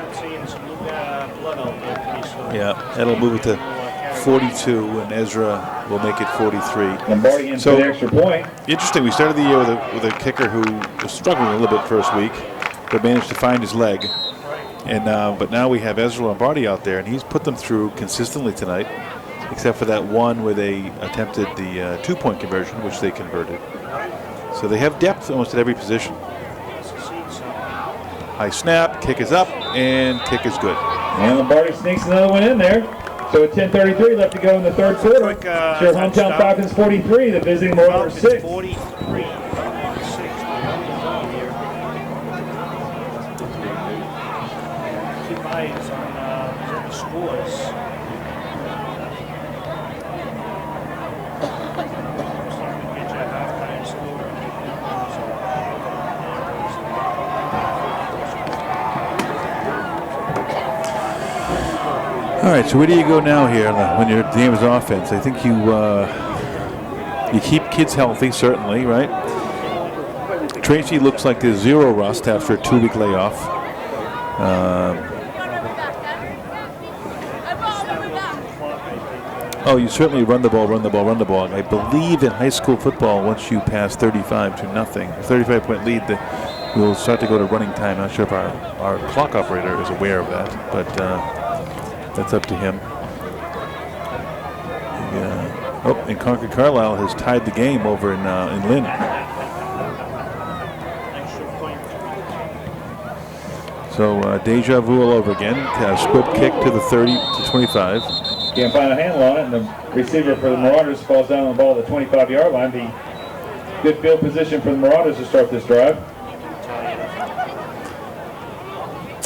Yeah, that'll move it to 42, and Ezra will make it 43. Lombardi in for the extra point. Interesting. We started the year with a kicker who was struggling a little bit first week, but managed to find his leg. And but now we have Ezra Lombardi out there, and he's put them through consistently tonight, except for that one where they attempted the 2-point conversion, which they converted. So they have depth almost at every position. High snap, kick is up, and kick is good. And Lombardi sneaks another one in there. So with 10:33 left to go in the third quarter, your hometown Falcons 43, the visiting Marauders 6. 43. Keep eyes on the scores. Get your halftime score. All right, so where do you go now here when you're Danvers offense? I think you keep kids healthy, certainly, right? Tracy looks like there's zero rust after a 2-week layoff. Oh, you certainly run the ball. I believe in high school football, once you pass 35-0, a 35-point lead, we'll start to go to running time. Not sure if our clock operator is aware of that, but that's up to him. And Concord Carlisle has tied the game over in Lynn. So deja vu all over again. Squib kick to the 30 to 25. Can't find a handle on it, and the receiver for the Marauders falls down on the ball at the 25-yard line. The good field position for the Marauders to start this drive.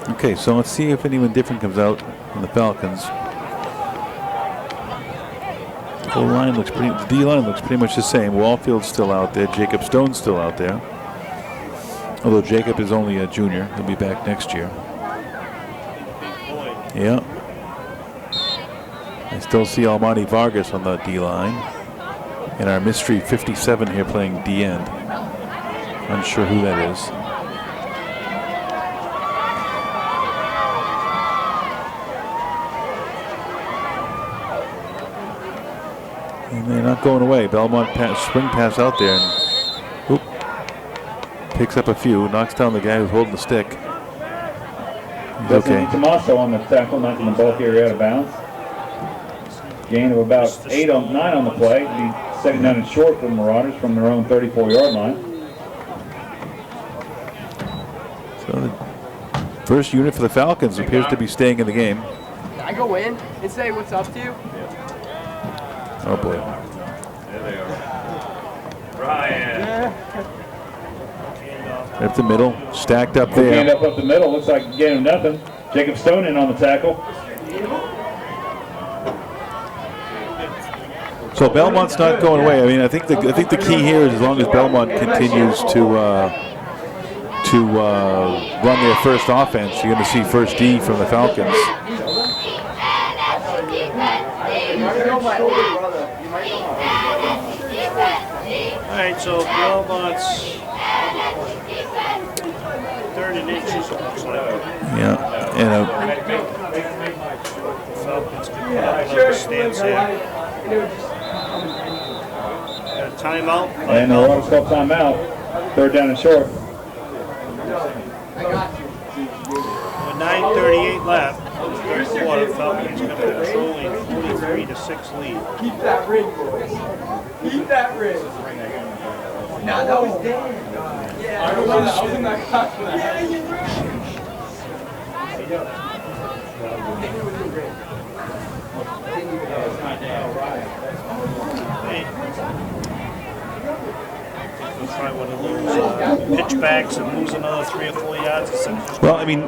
Okay, so let's see if anyone different comes out from the Falcons. The line looks pretty. The D line looks pretty much the same. Wallfield's still out there. Jacob Stone's still out there. Although Jacob is only a junior, he'll be back next year. Yeah. I still see Almighty Vargas on the D line, and our mystery 57 here playing D end. Unsure who that is. And they're not going away. Belmont swing pass out there, and picks up a few, knocks down the guy who's holding the stick. He's okay. Tomaso on the tackle, knocking the ball carrier out of bounds. Gain of about 9 on the play. Be second down and short for the Marauders from their own 34-yard line. So the first unit for the Falcons appears to be staying in the game. Can I go in and say what's up to you? Oh boy. There they are. Ryan. Up the middle, stacked up Hand there. up the middle, looks like getting nothing. Jacob Stone in on the tackle. So Belmont's not going away. I mean, I think the key here is as long as Belmont continues to run their first offense, you're going to see first D from the Falcons. All right, so Belmont's 30 inches, it looks like. Yeah, and Falcons can put up stance here. Got a timeout. And the Marauders call timeout. Third down and short. With 9:38 left, third quarter, Falcons going to controlling 43-6 lead. Keep that ring, boys. Keep that ring. Now that was Dan. Yeah, I was in that cock. They'll try to lose pitchbacks and lose another 3 or 4 yards. well, I mean,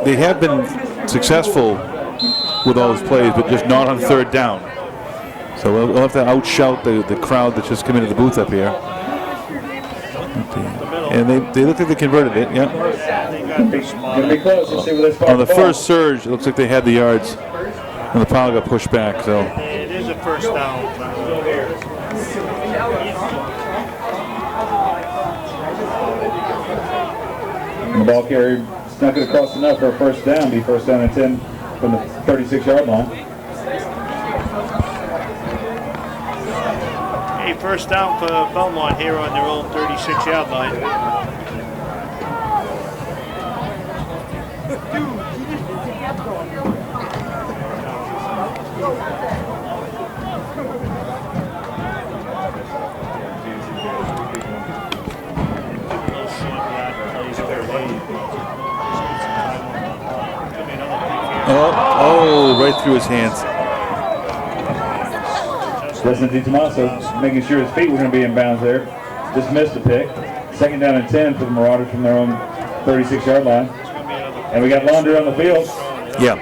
they have been successful with all those plays, but just not on third down. So we'll have to outshout the crowd that's just come into the booth up here. And they look like they converted it, yeah. Gonna be close. Let's see where they spot On the ball. first surge, it looks like they had the yards, and the pile got pushed back. So It is a first down. The ball carrier It's not going to cost enough for a first down. Be first down and 10 from the 36-yard line. Hey, first down for Belmont here on their own 36-yard line. Oh, right through his hands. Justin DiTomaso making sure his feet were going to be in bounds there. Just missed a pick. Second down and 10 for the Marauders from their own 36-yard line. And we got Launder on the field. Yeah.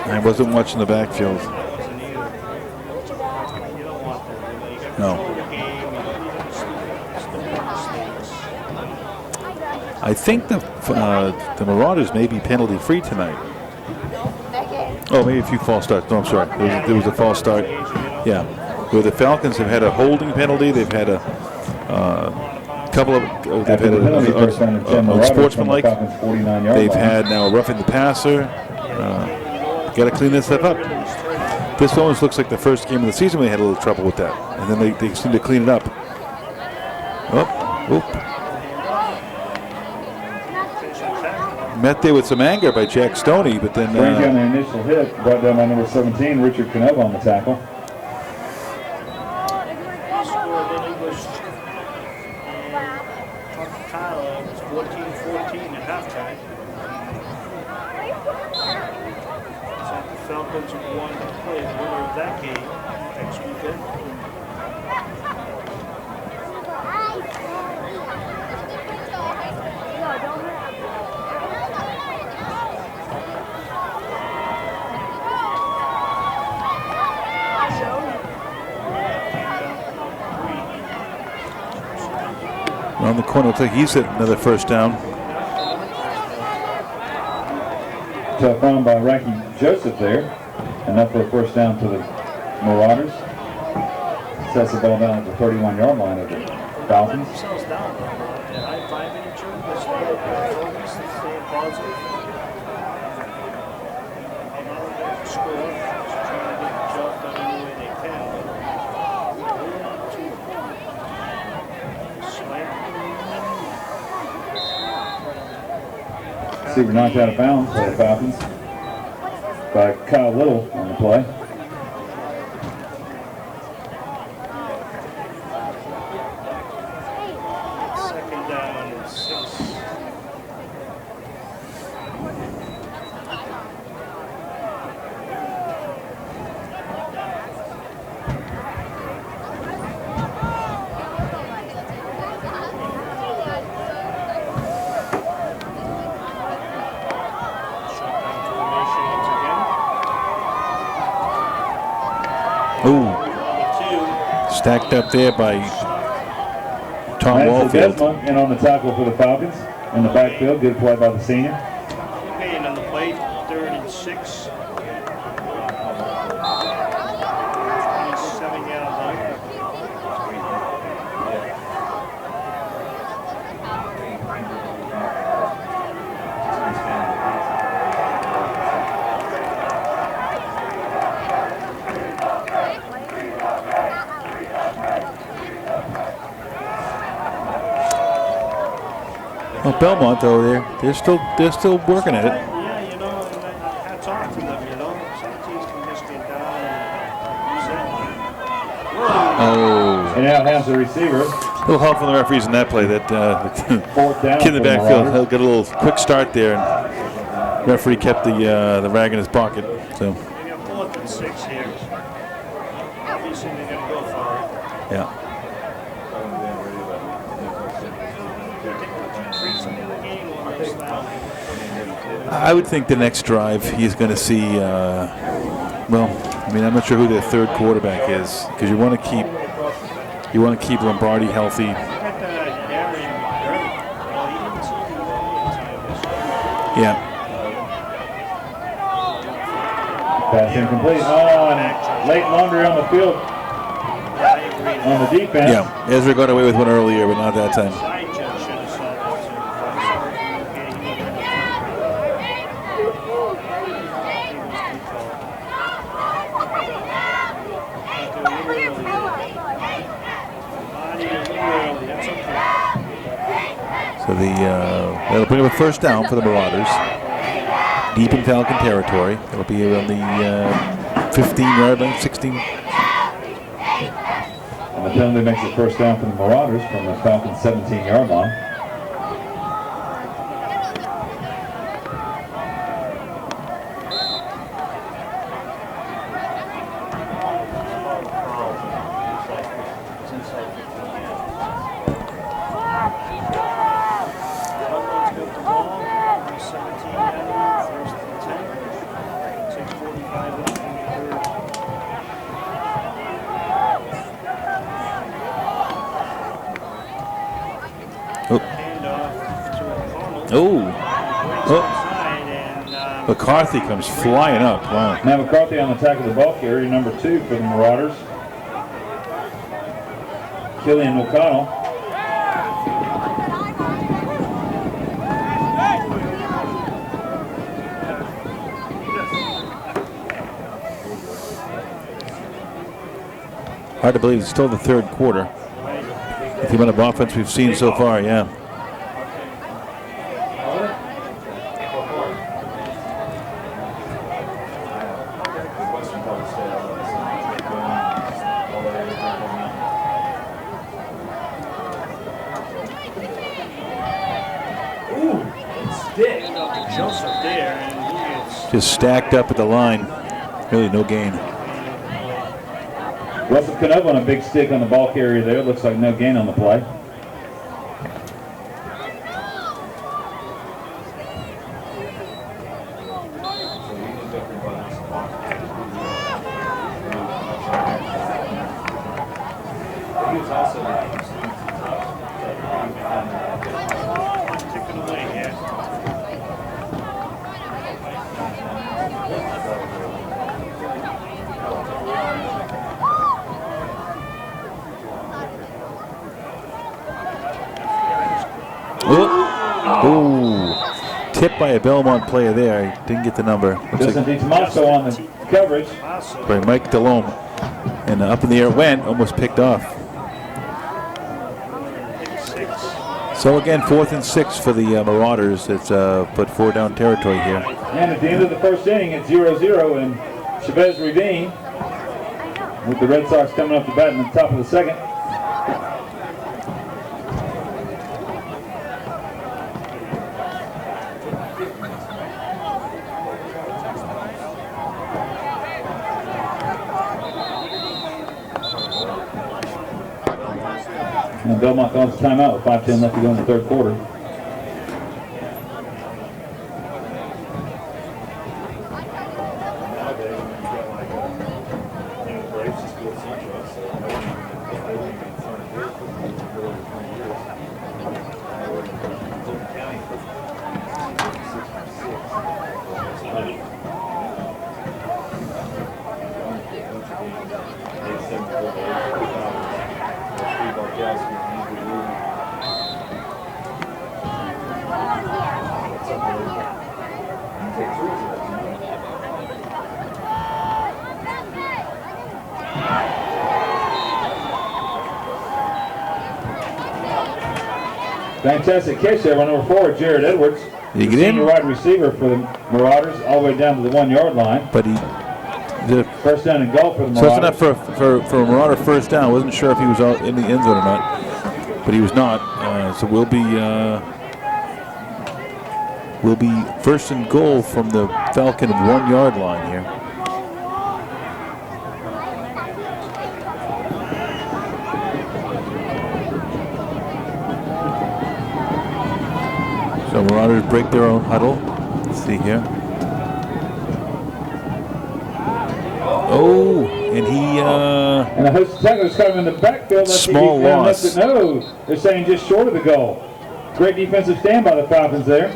I wasn't watching the backfield. No. I think the Marauders may be penalty free tonight. Oh, maybe a few false starts. No, I'm sorry. There was a false start. Yeah. Where the Falcons have had a holding penalty. They've had a couple of. They've had a sportsmanlike. They've had now a roughing the passer. Got to clean this stuff up. This almost looks like the first game of the season we had a little trouble with that, and then they seem to clean it up. Met there with some anger by Jack Stoney, but then brings down the initial hit, brought down by number 17, Richard Canova on the tackle. Tyler was 14-14 at halftime. So the Falcons have won to play the winner of that game next weekend. on the corner, looks like he's hit another first down. Tough run by Rocky Joseph there. Enough for a first down to the Marauders. Sets the ball down at the 31-yard line of the Falcons. Receiver knocked out of bounds by the Falcons by Kyle Little on the play. Second down and 6. Stacked up there by Tom Wallfield. And on the tackle for the Falcons in the backfield. Good play by the senior. Payne on the play, 3rd and 6. 27-yard line. Well, Belmont though, they're still working at it. Yeah, you know, hats off to them, you know. Some teams can just get down and And now has the receiver. A little help from the referees in that play. That Fourth down kid in the for the backfield Marauders. got a little quick start there, and referee kept the rag in his pocket. So they got 4th and 6 here. Obviously, they're going to go for it. yeah. I would think the next drive he's going to see. Well, I mean, I'm not sure who their third quarterback is, because you want to keep Lombardi healthy. Yeah. Pass incomplete. Oh, and late laundry on the field. Yeah, I agree. on the defense. Yeah, Ezra got away with one earlier, but not that time. Side judge should have saw that So that'll bring up a first down for the Marauders. Deep in Falcon territory. It'll be around the 15-yard line, 16. And the penalty makes it first down for the Marauders from the Falcons' 17-yard line. McCarthy comes flying up. Wow. Now McCarthy on the tackle of the ball carrier, number 2 for the Marauders. Killian O'Connell. Hard to believe it's still the third quarter. With the amount of offense we've seen so far, yeah. Just stacked up at the line. Really no gain. Russell Canova on a big stick on the ball carrier there. Looks like no gain on the play. Tipped by a Belmont player there. I didn't get the number. Justin DiTomaso on the coverage. By Mike Delhomme. And up in the air it went, almost picked off. So again, 4th and 6 for the Marauders. It's put 4 down territory here. And at the end of the first inning, it's 0-0 in Chavez Ravine, with the Red Sox coming up to bat in the top of the second. And Belmont calls a timeout with 5:10 left to go in the third quarter. Fantastic catch there by number 4, Jared Edwards. You get in? Senior wide receiver for the Marauders, all the way down to the 1-yard line. But he did first down and goal for the Marauders. So it's enough for a Marauder first down. I wasn't sure if he was out in the end zone or not, but he was not. So we'll be first and goal from the Falcon 1-yard line here. So Marauders break their own huddle. Let's see here. Oh, and he and the host tackler's coming in the backfield. Small loss. No, they're saying just short of the goal. Great defensive stand by the Falcons there.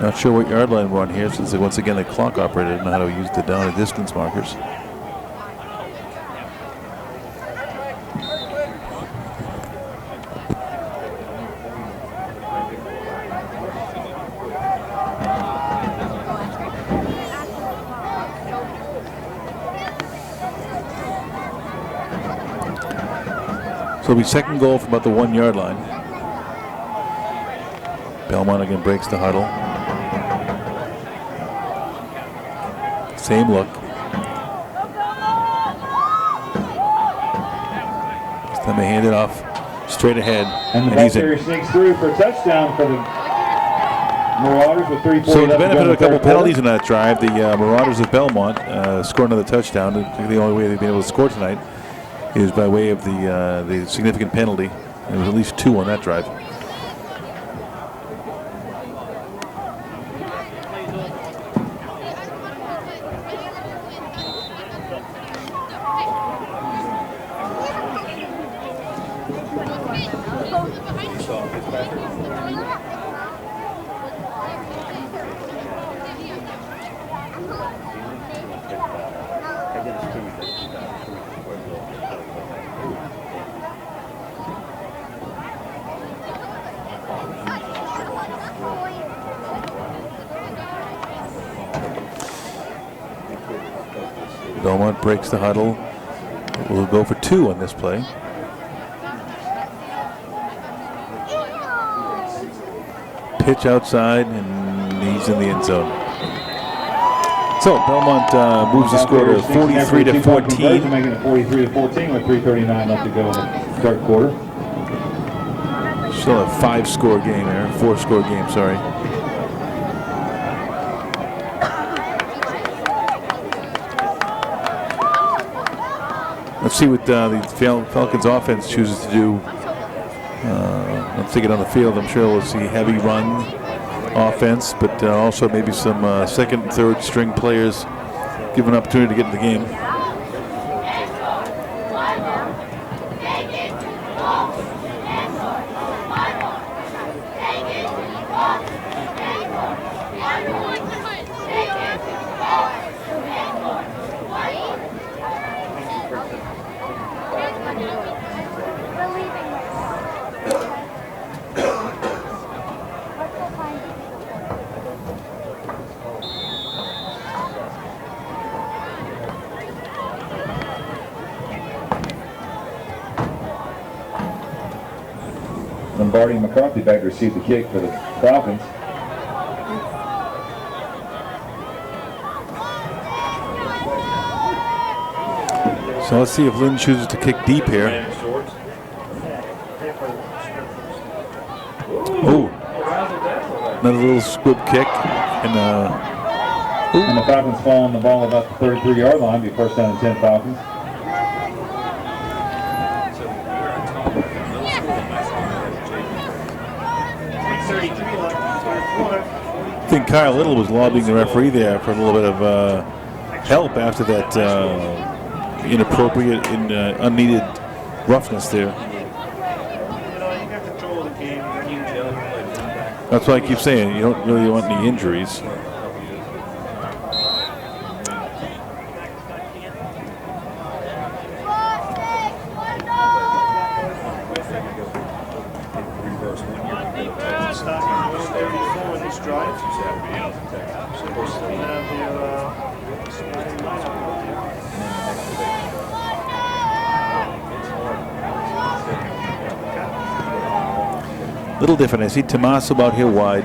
Not sure what yard line we're on here, since once again the clock operator didn't know how to use the down and distance markers. So it'll be second goal from about the 1 yard line. Belmont again breaks the huddle. Same look. This time they hand it off straight ahead. And the ball carrier sneaks through for a touchdown for the Marauders with 3:40 So the left to go benefit in of a couple third penalties in that drive, the Marauders of Belmont scored another touchdown. The only way they've been able to score tonight is by way of the significant penalty. There was at least 2 on that drive. Belmont breaks the huddle. We'll go for 2 on this play. Pitch outside, and he's in the end zone. So Belmont moves the score to 43-14. Making it 43-14 with 3:39 left to go in the third quarter. Still a 5-score game there, 4-score game, sorry. Let's see what the Falcons offense chooses to do once they get on the field. I'm sure we'll see heavy run offense, but also maybe some second and third string players given an opportunity to get in the game. Lombardi and McCarthy back to receive the kick for the Falcons. So let's see if Lynn chooses to kick deep here. Oh, another little squib kick. And the Falcons fall on the ball about the 33-yard line. Be first down and 10 Falcons. I think Kyle Little was lobbying the referee there for a little bit of help after that inappropriate and unneeded roughness there. That's why I keep saying you don't really want any injuries. Little different. I see Tomas about here wide.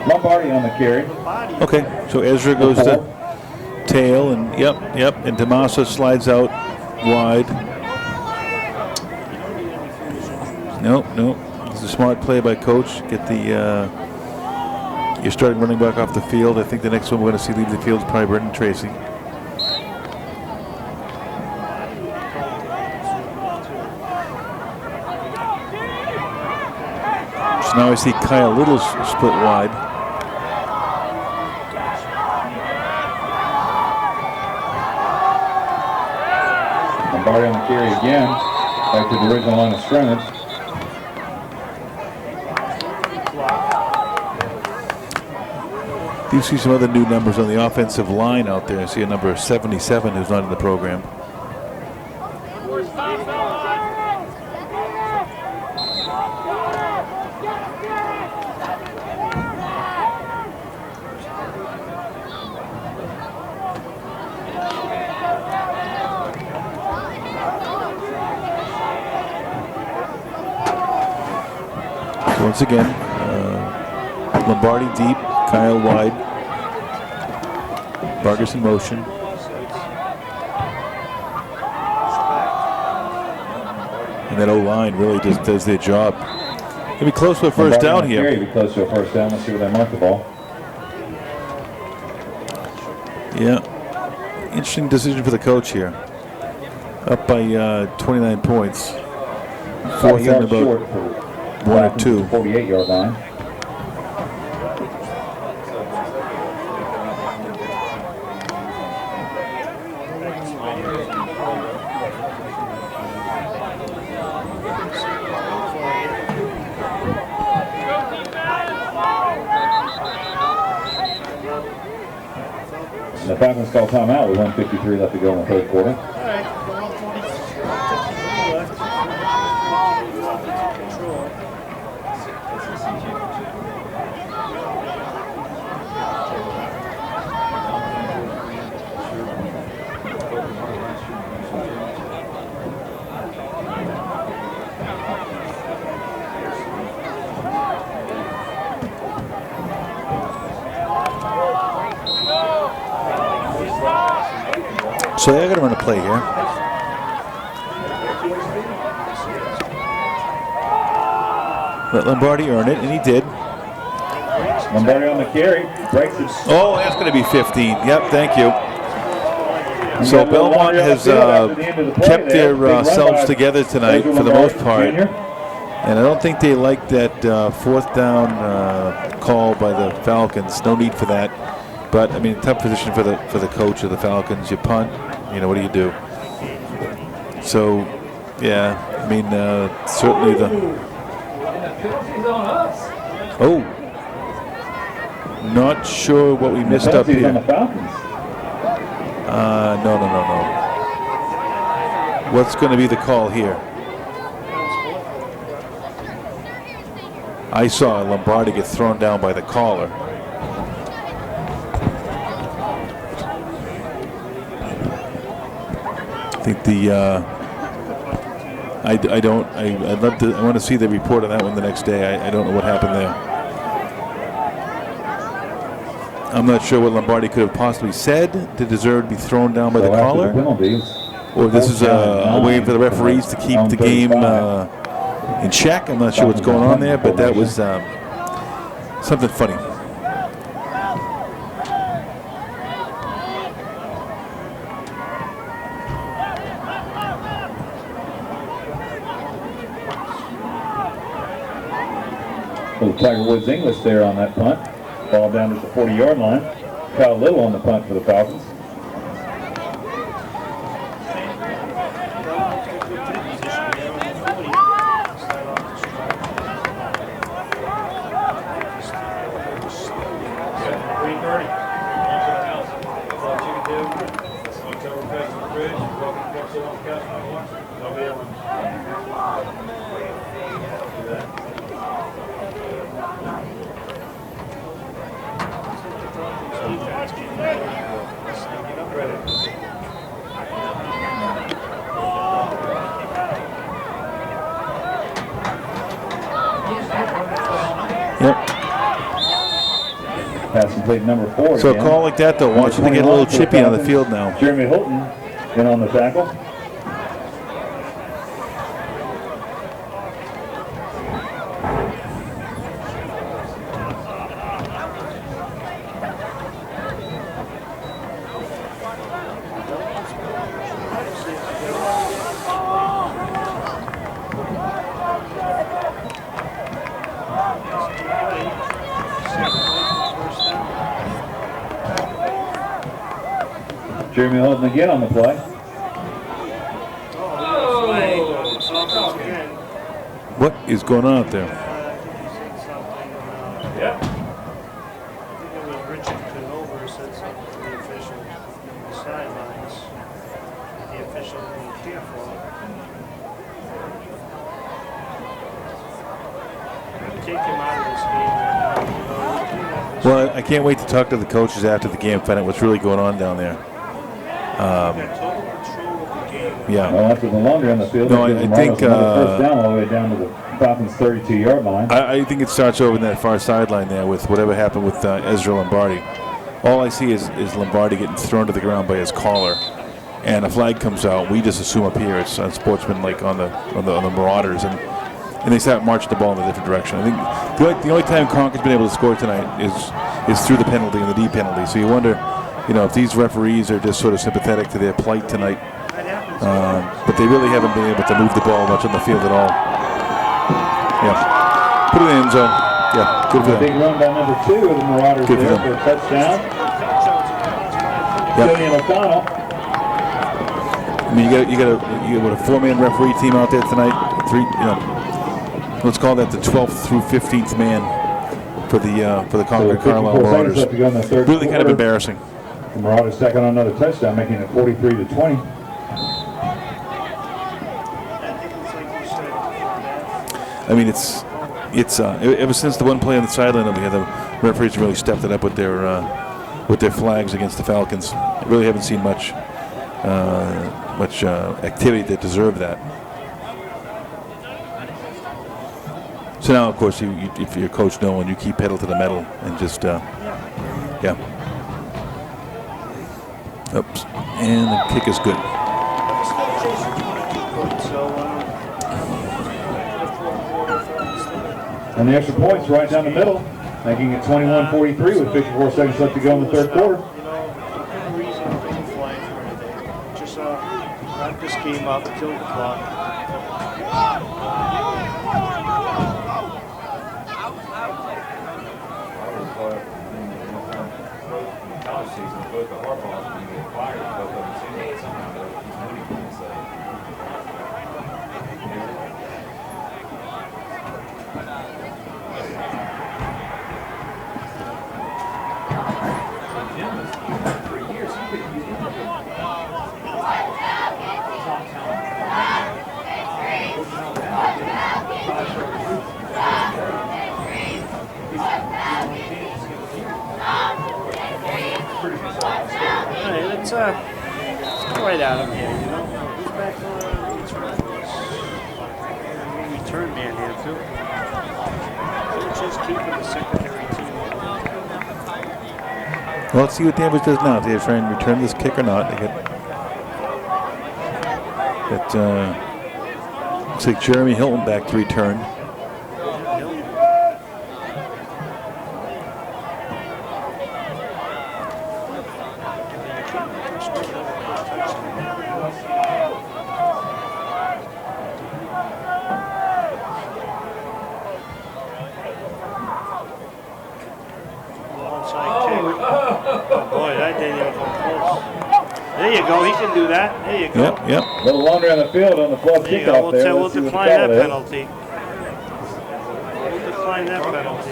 Lombardi on the carry. Okay, so Ezra goes to tail, and yep, and Tommaso slides out wide. Nope. It's a smart play by coach. Get the your starting running back off the field. I think the next one we're going to see leave the field is probably Brendan Tracy. So now I see Kyle Little split wide. Lombardi on the carry again. Back to the original line of scrimmage. Do you see some other new numbers on the offensive line out there? I see a number 77 who's not in the program. Once again, Lombardi deep, Kyle wide. Vargas in motion. And that O-line really just does their job. It'll be close to a first down here. It'll be close to a first down. Let's see where they mark the ball. Yeah. Interesting decision for the coach here. Up by 29 points. Fourth and about 1 or 2. 48-yard line. The Falcons call timeout with 1:53 left to go in the third quarter. So they're going to run a play here. Let Lombardi earn it, and he did. Lombardi on the carry, breaks it. Oh, that's going to be 15. Yep, thank you. So Belmont has kept their selves together tonight for the most part. And I don't think they like that fourth down call by the Falcons. No need for that. But I mean, tough position for the coach of the Falcons. You punt, you know, what do you do? So, yeah, I mean, certainly the. Oh, not sure what we missed up here. No. What's going to be the call here? I saw Lombardi get thrown down by the caller. I think the I want to see the report on that one the next day. I don't know what happened there. I'm not sure what Lombardi could have possibly said to deserve to be thrown down by the caller, or this is a way for the referees to keep the game in check. I'm not sure what's going on there, but that was something funny. Little Tiger Woods English there on that punt. Ball down to the 40-yard line. Kyle Little on the punt for the Falcons. Passing plate number 4. So a call like that, though, wants you to get a little chippy on the field now. Jeremy Hilton in on the tackle. Jeremy Hilton again on the play. What is going on out there? Yeah. I think it was Richard Canova said something to the official on the sidelines. The official being careful. Take him out of this game right now. Well, I can't wait to talk to the coaches after the game, find out what's really going on down there. Total control of the game. Yeah. Well, after the laundry on the field, No, it gives I the think, Marauders another first down all the way down to the Falcons' 32-yard line. I think it starts over in that far sideline there with whatever happened with Ezra Lombardi. All I see is Lombardi getting thrown to the ground by his collar, and a flag comes out. We just assume up here it's unsportsmanlike on the Marauders, and they start marching the ball in a different direction. I think the only time Concord's been able to score tonight is through the penalty and the D penalty. So you wonder, if these referees are just sort of sympathetic to their plight tonight, but they really haven't been able to move the ball much on the field at all. Yeah, put it in the end zone. Yeah, good for them. Big run by number 2 of the Marauders Good for there them. for a touchdown. Yep. Julian O'Connell. I mean, you got a 4-man referee team out there tonight. Let's call that the 12th through 15th man for the Concord Carlisle Marauders. Really kind of embarrassing. The Marauders second on another touchdown, making it 43-20. I mean, it's ever since the one play on the sideline over here, the referees really stepped it up with their flags against the Falcons. I really haven't seen much activity that deserved that. So now, of course, if you're Coach Nolan, you keep pedal to the metal and just yeah. Oops, and the kick is good. And the extra point's right down the middle, making it 21-43 with 54 seconds left to go in the third quarter. Just wrap this game up, kill the clock. Let's go right out of here, Who's back on return man here, too? Coaches keeping the secondary team. Well, let's see what Danvers does now. If they try and return this kick or not. They get looks like Jeremy Hilton back to return. There you go. He can do that. There you go. Yep. A little longer on the field on the flub There you kickoff go. there. We'll decline that penalty. We'll decline that penalty.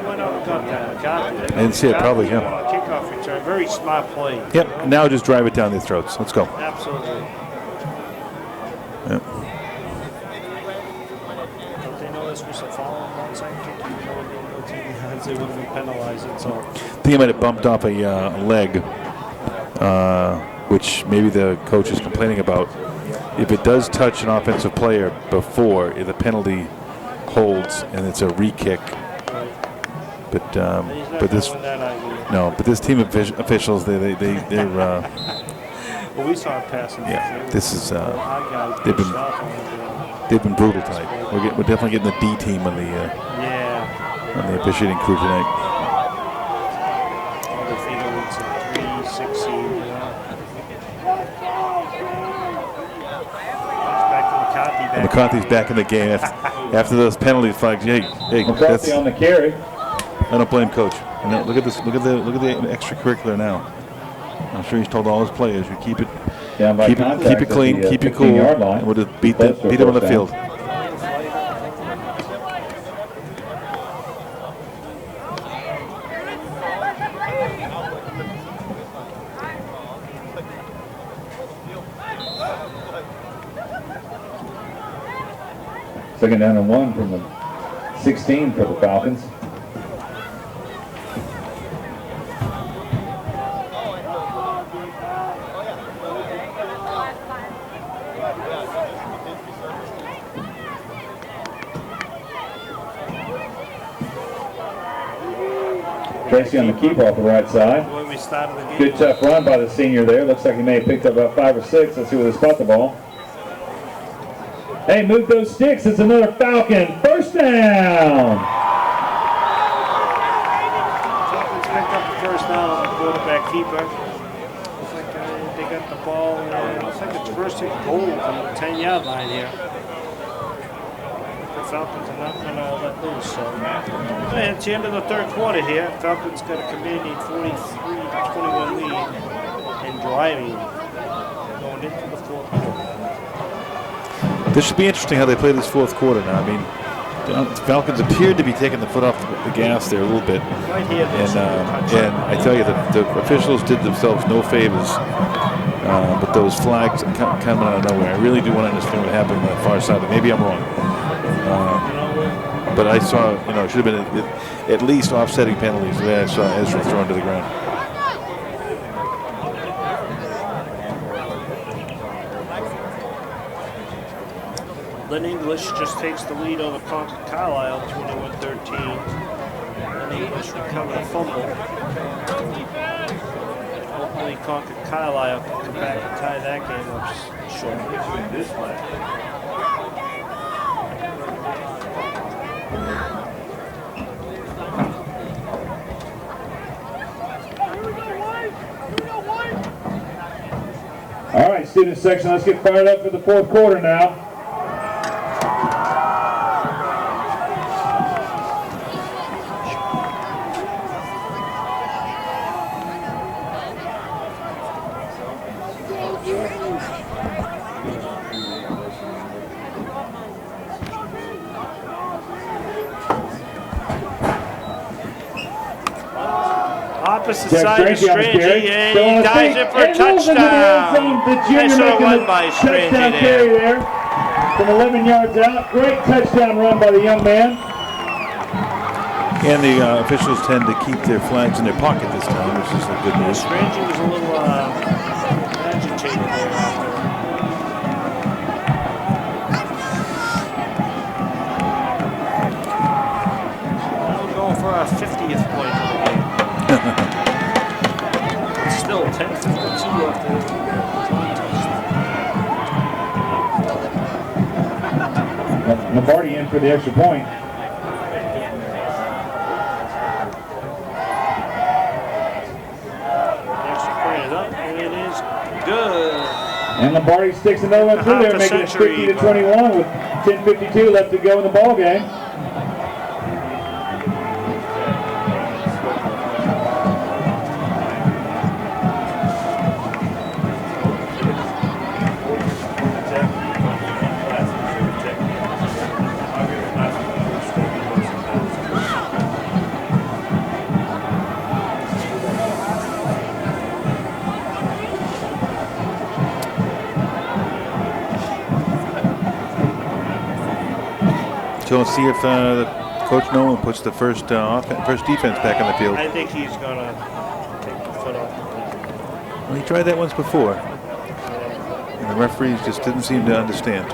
Went up and got that. Got it. I didn't see it, probably, yeah. Kickoff return. Very smart play. Yep. Now just drive it down their throats. Let's go. Absolutely. Yep. Don't they know this was a foul on onside kick? Even though there were no TV hands, they wouldn't be penalized. So. I think he might have bumped off a leg, which maybe the coach is complaining about. If it does touch an offensive player before, the penalty holds and it's a re-kick. But this team of officials, they're well, we saw it passing. yeah. This is they've been brutal tonight. We're definitely getting the D team on the officiating crew tonight. McCarthy's back in the game after those penalty flags. Hey, McCarthy on the carry. I don't blame Coach. Look at this. Look at the extracurricular now. I'm sure he's told all his players, you keep it clean, keep it cool, and we'll just beat them on the field. Second down and 1 from the 16 for the Falcons. Tracy on the keep off the right side. When we started the game. Good tough run by the senior there. Looks like he may have picked up about 5 or 6. Let's see where they spot the ball. Hey, move those sticks. It's another Falcon. First down. Falcons picked up the first down on the quarterback keeper. Looks like they got the ball. Looks like it's first and goal from the 10-yard line here. The Falcons are not going to let loose. So, and it's the end of the third quarter here. Falcons got a commanding 43-21 lead and driving going into the fourth quarter. This should be interesting how they play this fourth quarter now. I mean, the Falcons appeared to be taking the foot off the gas there a little bit. Right here, And I tell you, the officials did themselves no favors with those flags coming out of nowhere. I really do want to understand what happened on the far side. Maybe I'm wrong. But I saw, it should have been at least offsetting penalties. There I saw Ezra thrown to the ground. Lynn English just takes the lead over Concord Carlisle, 21-13. Lynn English recovered a fumble. Hopefully Concord Carlisle can come back and tie that game up short. This way. All right, student section, let's get fired up for the fourth quarter now. Opposite side of Strangey, and he dives in for a touchdown. Nice little run by Strangey there. From 11 yards out. Great touchdown run by the young man. And the officials tend to keep their flags in their pocket this time, which is a good news. Strangey was a little agitated there after. We're going for our 50th point of the game. It's still 10:52 left. Lombardi in for the extra point. Extra point is up, and it is good. And Lombardi sticks another one through there, making it 50-21 with 10:52 left to go in the ball game. So let's see if Coach Nolan puts the first defense back on the field. I think he's going to take the foot off the plate. Well, he tried that once before. And the referees just didn't seem to understand.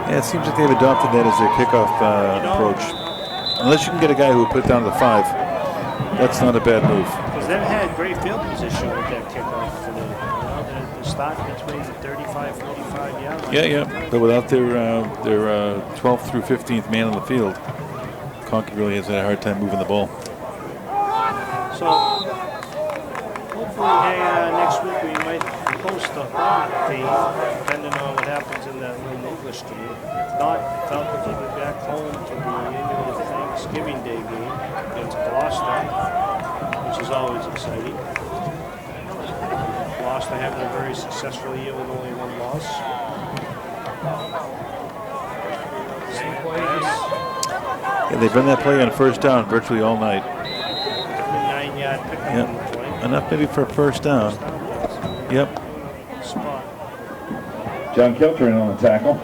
Yeah, it seems like they've adopted that as their kickoff approach. Unless you can get a guy who will put it down to the 5, that's not a bad move. Because they've had great field position with that kickoff today. The start between the 35, 45 yard line. Yeah. But without their 12th through 15th man on the field, Concord really has had a hard time moving the ball. So hopefully next week we might host a home game, depending on what happens in that Lynn English game. If not, Falcons will be back home to the annual Thanksgiving Day game against Gloucester, which is always exciting. Gloucester having a very successful year with only one loss. Yeah, they've run that play on first down virtually all night. 9-yard pickup on the play. Enough maybe for a first down. Yep. spot. John Kiltrin on the tackle.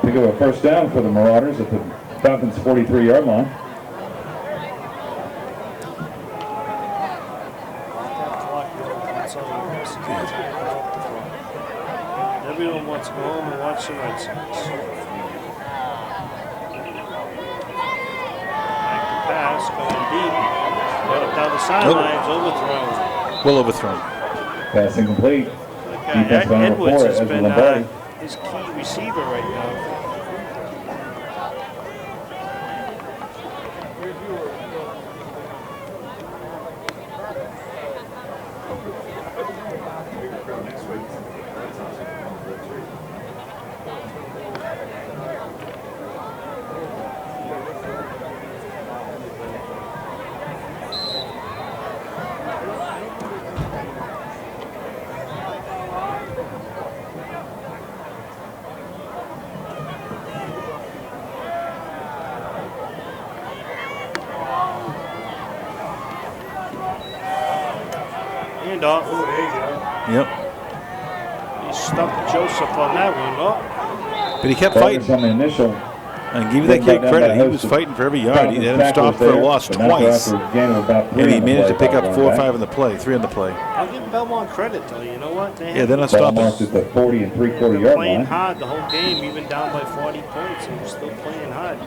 Pick up a first down for the Marauders at the Falcons' 43-yard line. Everyone wants to go home and watch the Red Sox. Back to pass, going deep. Got up down the sidelines, overthrown. Well overthrown. Pass incomplete. Defense going over Edwards for it, has Ezra been Lombardi. his key receiver right now. Handoff. Yep. He stumped Joseph on that one. Oh, But he kept Falcons fighting. on the initial. And give you that kid credit. He was fighting for every yard. He had him stopped for a loss twice. And he managed to pick up 4 or 5 on the play, 3 on the play. I'll give Belmont credit though. You know what? Yeah, they're not Ball stopping. marked at the 40 and 3/4 They're yard playing line. hard the whole game, even down by 40 points. They're still playing hard.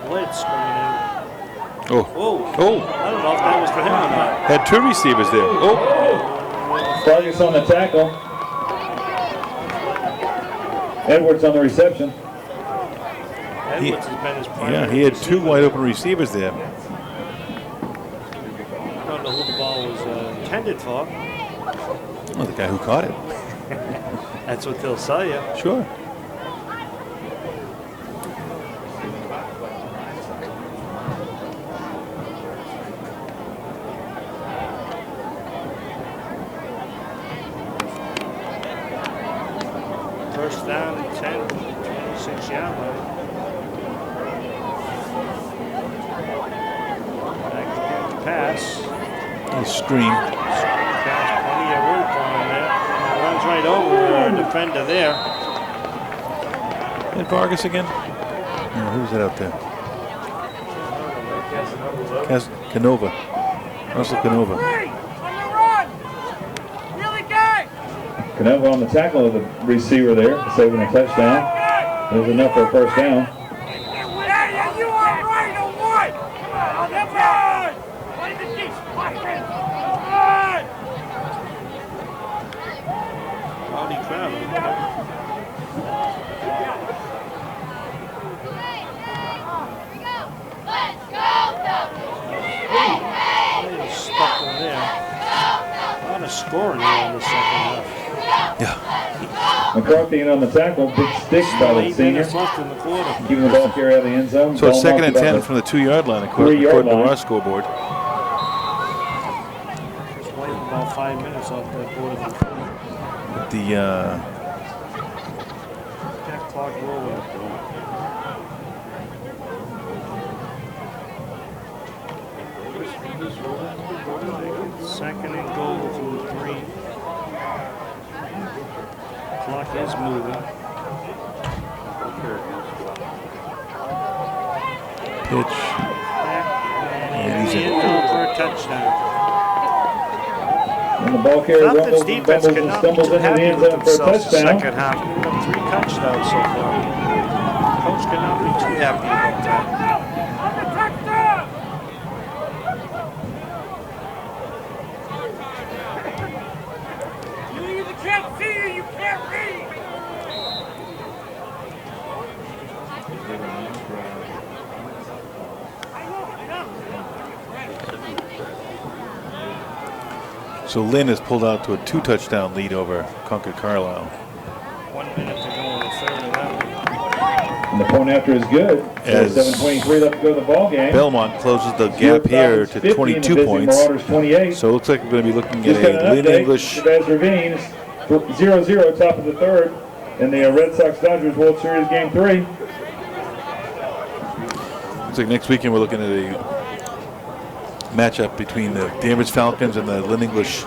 Blitz coming in. Oh. Oh, Oh. I don't know if that was for him or not. Had 2 receivers there. Oh. Vargas on the tackle. Edwards on the reception. Edwards has been his primary Yeah, he had 2 receiver. wide open receivers there. I don't know who the ball was intended for. Oh, the guy who caught it. That's what they'll sell you. Sure. First down, 10, 26-yard line. Back to pass. He screamed. Pass, plenty of room for him there. Runs right over a defender there. And Vargas again? No, who's that out there? Canova. Russell Canova. Canova on the tackle of the receiver there, saving a touchdown. There's enough for a first down. Yeah, you are right on what? Come on! What is this? Rowdy crowd. Stuck in there. A lot of scoring there in the second half. Yeah. McCarthy in on the tackle, big stick by the 8 senior. minutes left in the quarter. Keeping the ball carry out of the end zone. So it's Ball 2nd and marked 10 about from the 2-yard line, according 3-yard to line. our scoreboard. Just waiting about 5 minutes off that quarter. But the That clock rolling. Second and goal from 3. Clock is moving. pitch. And he's in for a touchdown. And the ball carrier Falcons rumbles and defense fumbles and cannot be stumbles too into the happy end with zone for a themselves the touchdown. second half. We've got 3 touchdowns so far. Coach cannot be too happy about that. You either can't see or you can't read. So Lynn has pulled out to a 2-touchdown lead over Concord Carlisle. 1 minute to go in the And the point after is good. As 7:23 left to go in the ball game. Belmont closes the gap here to 22 points. Marauders 28. So it looks like we're going to be looking Just at got a an Lynn update. English. Chavez Ravine is 0-0 top of the third in the Red Sox Dodgers World Series Game 3. Looks like next weekend we're looking at a matchup between the Danvers Falcons and the Lynn English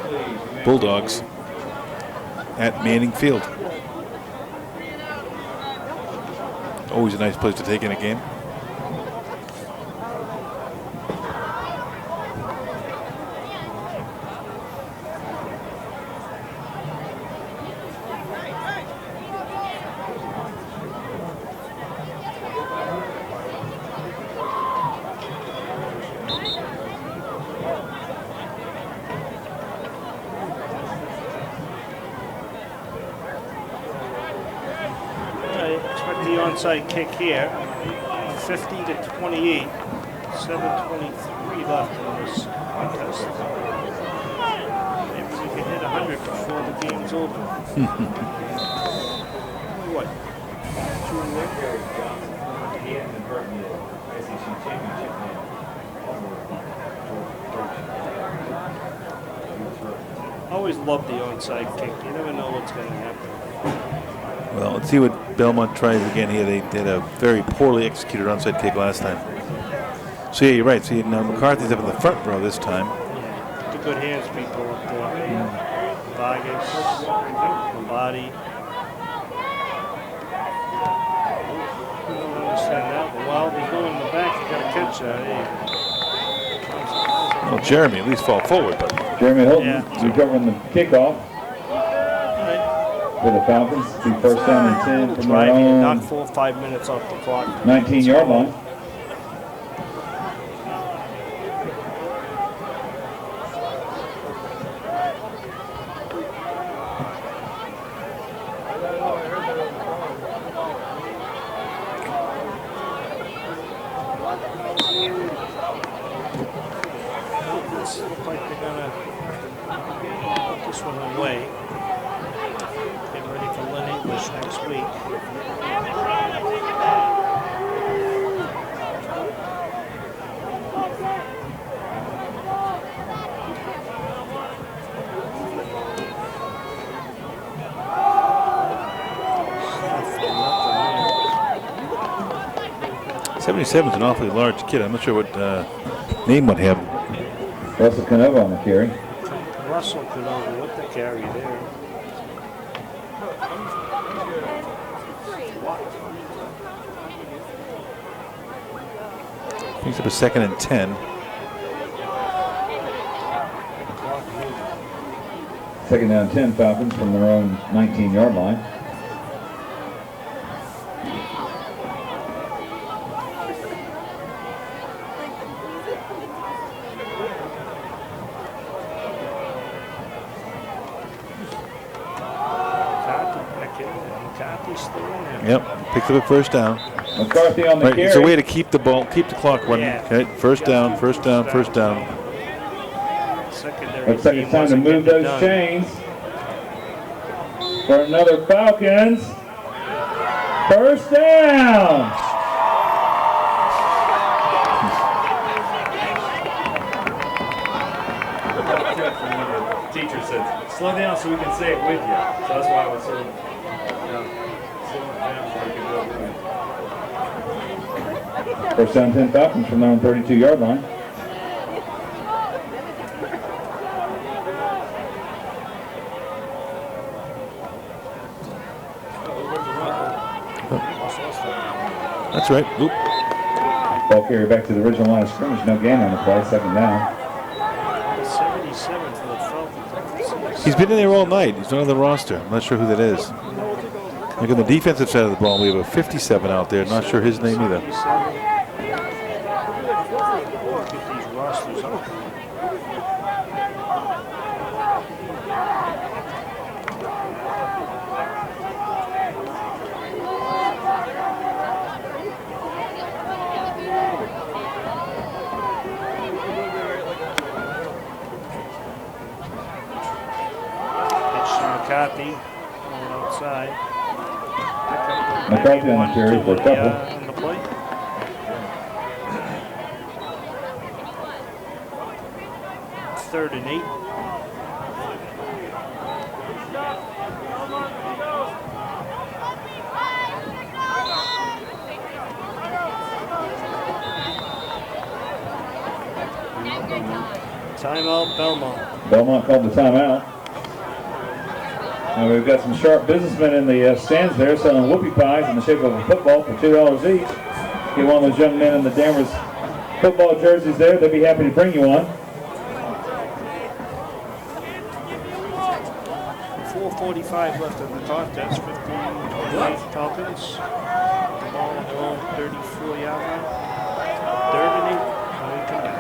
Bulldogs at Manning Field. Always a nice place to take in a game. Onside kick here, 50-28, 7:23 left in this contest. Maybe we can hit 100 before the game's over. What? Always love the onside kick. You never know what's going to happen. Well, let's see what Belmont tries again here. They did a very poorly executed onside kick last time. So yeah, you're right. See, now McCarthy's up in the front row this time. Yeah, the good hands people up there. Vargas, Lombardi. I don't understand that. But while they're going in the back, you got to catch that. Well, Jeremy at least fall forward, but Jeremy Hilton recovering the kickoff. For the Falcons, be first down and 10 from their own. Not 4 or 5 minutes off the clock. 19-yard line. Looks like they're gonna put this one away. Ready for Lynn English next week. '77's an awfully large kid. I'm not sure what name would have him. Russell Canova on the carry. Russell Canova with the carry there. Picks up a 2nd and 10. Second down 10, Falcons from their own 19-yard line. Yep, picks up a first down. McCarthy on the carry. It's a way to keep the ball, keep the clock running. Yeah. Okay, first down, first down, first down. Looks like it's time to move those chains for another Falcons. First down. Teacher said, slow down so we can say it with you. So that's why I was sort of, slowing down so we can do it with you. First down 10 Falcons from their own 32-yard line. That's right. Oop. Ball carry back to the original line of scrimmage. No gain on the play. Second down. 77 for the Falcons. He's been in there all night. He's not on the roster. I'm not sure who that is. Like on the defensive side of the ball, we have a 57 out there. Not sure his name either. Get these rosters up. Pitch to McCarthy, going outside. Pick up McCarthy on the carry for a couple. On the play. Third and 8. Timeout, Belmont. Belmont called the timeout. And we've got some sharp businessmen in the stands there selling whoopie pies in the shape of a football for $2 each. Get one of those young men in the Danvers football jerseys there. They'll be happy to bring you one. 4:45 left in the contest. 15-28 Falcons. Ball on their own 34-yard line. Third and 8. Now we come back.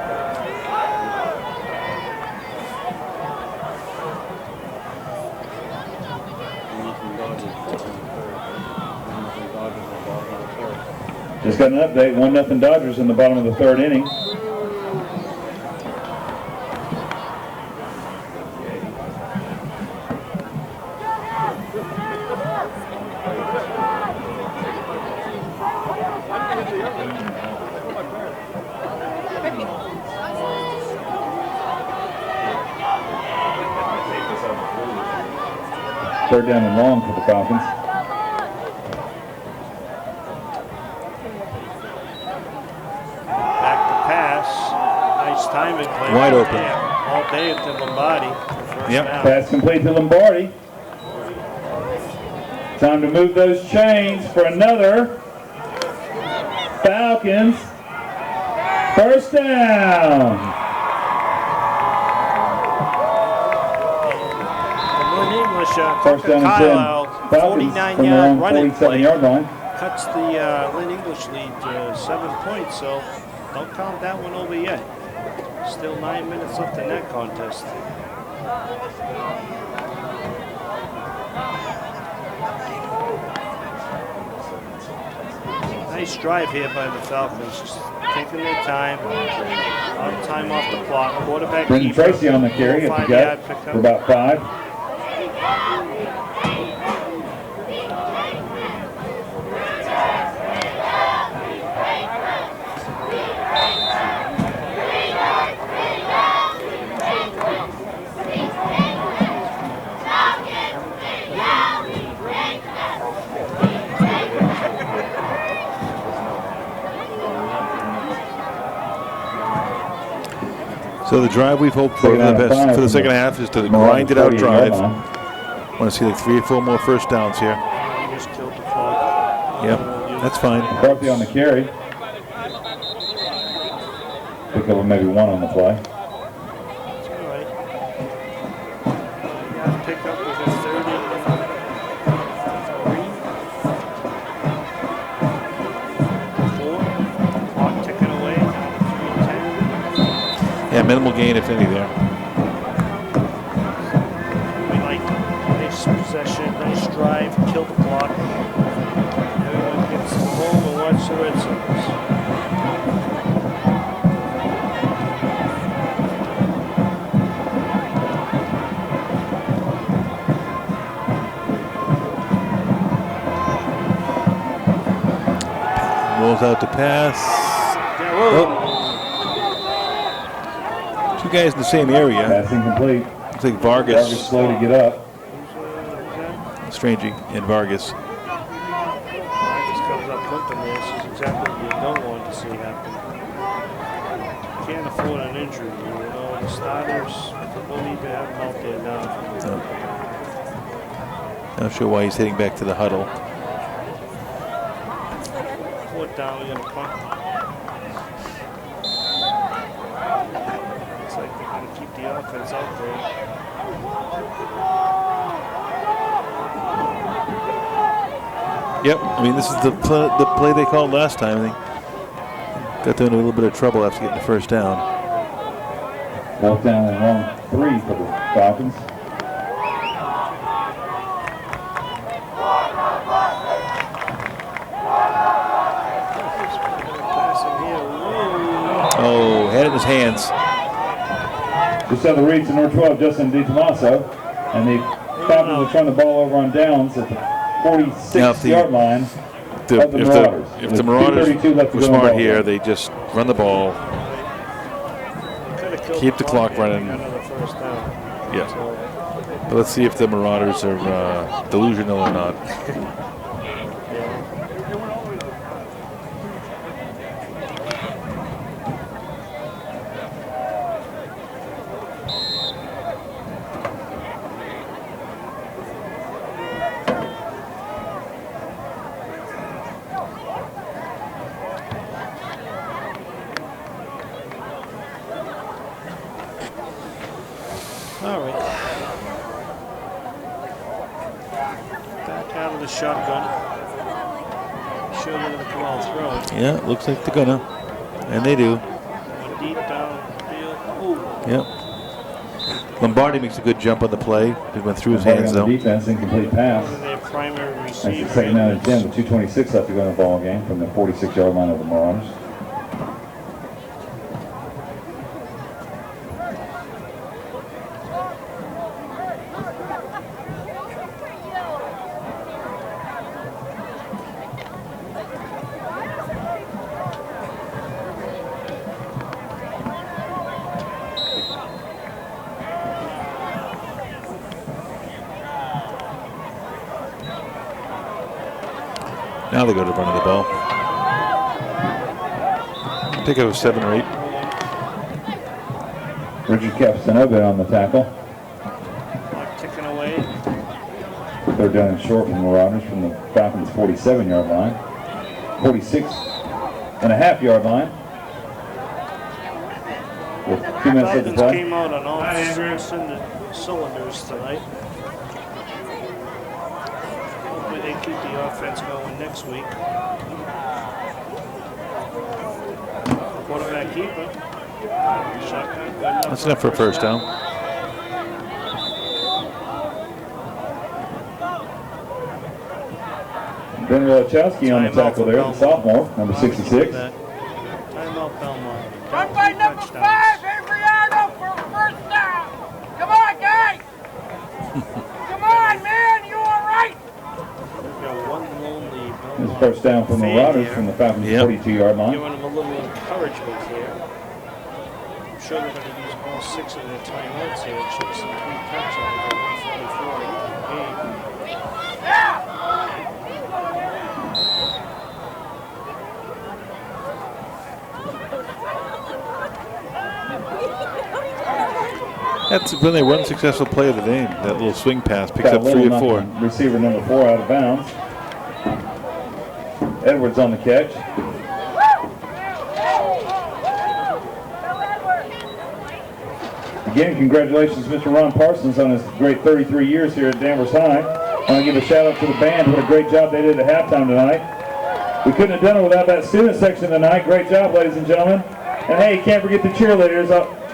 Just got an update. 1-0 Dodgers in the bottom of the third inning. Third down and long for the Falcons. Back to pass. Nice timing play. Wide open. All day to Lombardi. First Yep. down. Pass complete to Lombardi. Time to move those chains for another Falcons first down. First down and 10. Falcons from their own 47-yard line. Cuts the Lynn English lead to 7 points, so don't count that one over yet. Still 9 minutes left in that contest. Nice drive here by the Falcons, just taking their time. A lot of time off the clock. Quarterback Brendan keeper, Tracy on the carry at the 5-yard gut pickup. for about 5. So the drive we've hoped for the second half is to grind it out drive. Want to see like 3 or 4 more first downs here. Just killed the clock. Yep, that's fine. McCarthy on the carry. Pick up maybe 1 on the play. It's all right. You got to pick up with a 30 4. Clock ticking away. 3:10. Yeah, minimal gain if any there. We like nice possession, nice drive, kill the clock. Everyone gets home and watch the Red Sox. Rolls out to pass. Yeah, whoa. Oh. 2 guys in the same area. Pass incomplete. Looks like Vargas, Vargas slow to get up. Strangey, and Vargas. Vargas comes up limping there. This is exactly what you don't want to see happen. You can't afford an injury. You know, the starters don't need to have them out there now. Not sure why he's heading back to the huddle. 4th down, we're going to punt. Looks like they're going to keep the offense out there. Yep, I mean, this is the play they called last time. They got them in a little bit of trouble after getting the first down. 4th down and long 3 for the Falcons. Oh, had it in his hands. Just on the read to number 12, Justin DiTomaso. And the Falcons will turn the ball over on downs at the 46-yard line. the Marauders 2:32 left to were go in the smart ball here, game. they just run the ball. Keep the clock running. Yeah. But let's see if the Marauders are delusional or not. All right. Back out of the shotgun. Sure they're going to come all throw it. Yeah, it looks like they're gonna. And they do. Going deep downfield. Ooh. Yep. Lombardi makes a good jump on the play. It went through his hands though. Defense, incomplete pass. One of their primary That's the receivers. second down and 10 with 2:26 left to go in the ball game from the 46-yard line of the Marauders. Now they go to running the ball. I think it was 7 or 8. Richard Capstanoga on the tackle. Clock ticking away. Third down and short from the Marauders from the Falcons' 47-yard line. 46.5-yard line. With 2 minutes left to Falcons play. came out on all cylinders tonight. Hopefully they keep the offense going next week. Quarterback keeper. Shotgun. Good enough. That's enough for a first down. Ben Wachowski on the Timeout tackle for there, the Belmont. sophomore, number 66. Timeout Belmont. Run by number Touchdowns. 5, Adriano, for a first down. Come on, guys. Come on, man. You all right? We've got one lonely This is Belmont first down from the fan Marauders here, from the Falcons' Yep. 42-yard line. giving them a little encouragement here. I'm sure they're going to use all 6 of their timeouts here. Chase some 3 touchdowns at 144 game. That's been their one successful play of the game. That little swing pass picks Got up 3 Little or 4. nothing. Receiver number 4 out of bounds. Edwards on the catch. Again, congratulations, Mr. Ron Parsons, on his great 33 years here at Danvers High. I want to give a shout out to the band. What a great job they did at halftime tonight. We couldn't have done it without that student section tonight. Great job, ladies and gentlemen. And hey, can't forget the cheerleaders.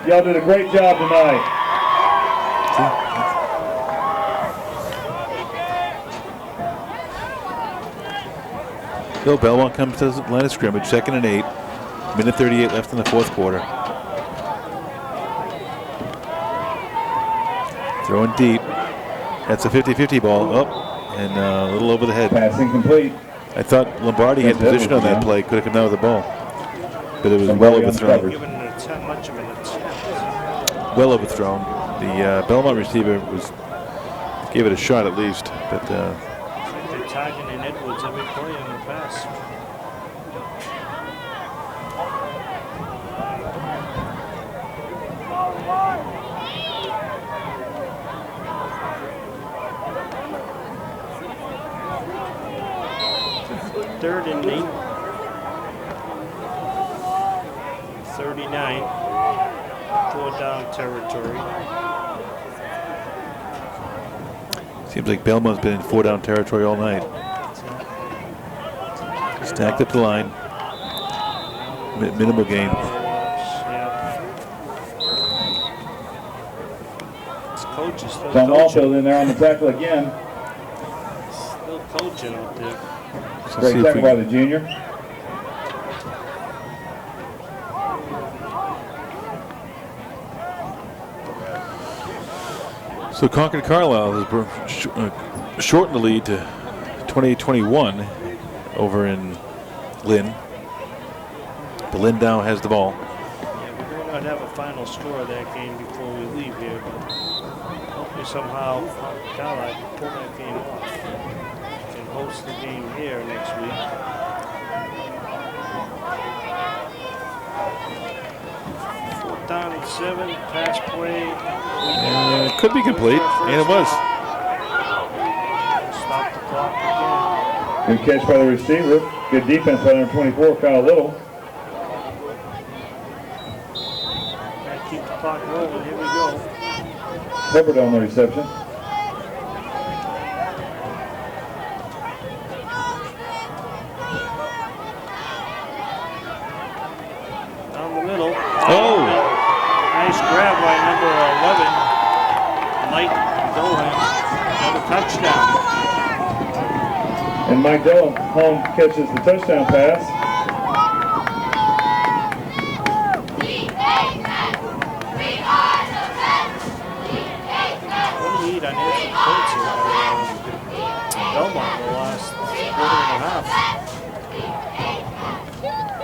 Y'all did a great job tonight. Bill Belmont comes to the line of scrimmage, 2nd and 8. Minute 38 left in the 4th quarter. Throwing deep. That's a 50-50 ball. Up and a little over the head. Pass incomplete. I thought Lombardi had That's position on that Edwards, play. Could have come down with the ball. But it was well Lombardi overthrown. uncovered. Giving an attempt, much of an attempt. Well overthrown. The Belmont receiver gave it a shot at least. But It's like they're targeting Edwards every play on the pass. Third and 8. 39. 4-down territory. seems like Belmont's been in 4-down territory all night. Stacked up the line. Minimal gain. Yeah. This coach is still Tom coaching. Alfield in there on the tackle again. Still coaching out there. So Great see if tackle we- by the junior. So Concord Carlisle has shortened the lead to 28-21 over in Lynn. But Lynn now has the ball. Yeah, we may not have a final score of that game before we leave here, but hopefully somehow Carlisle can pull that game off and host the game here next week. Fourth down and 7, pass play. It could be complete, and it was. Stop the clock again. Good catch by the receiver. Good defense by number 24, Kyle Little. Gotta keep the clock rolling. Here we go. Hubbard on the reception. Down the middle. Oh! Nice grab by number 11, Mike Dolan. Another touchdown. And Mike Dillon home catches the touchdown pass. What do you need on answered points here by Belmont in the last quarter and a half?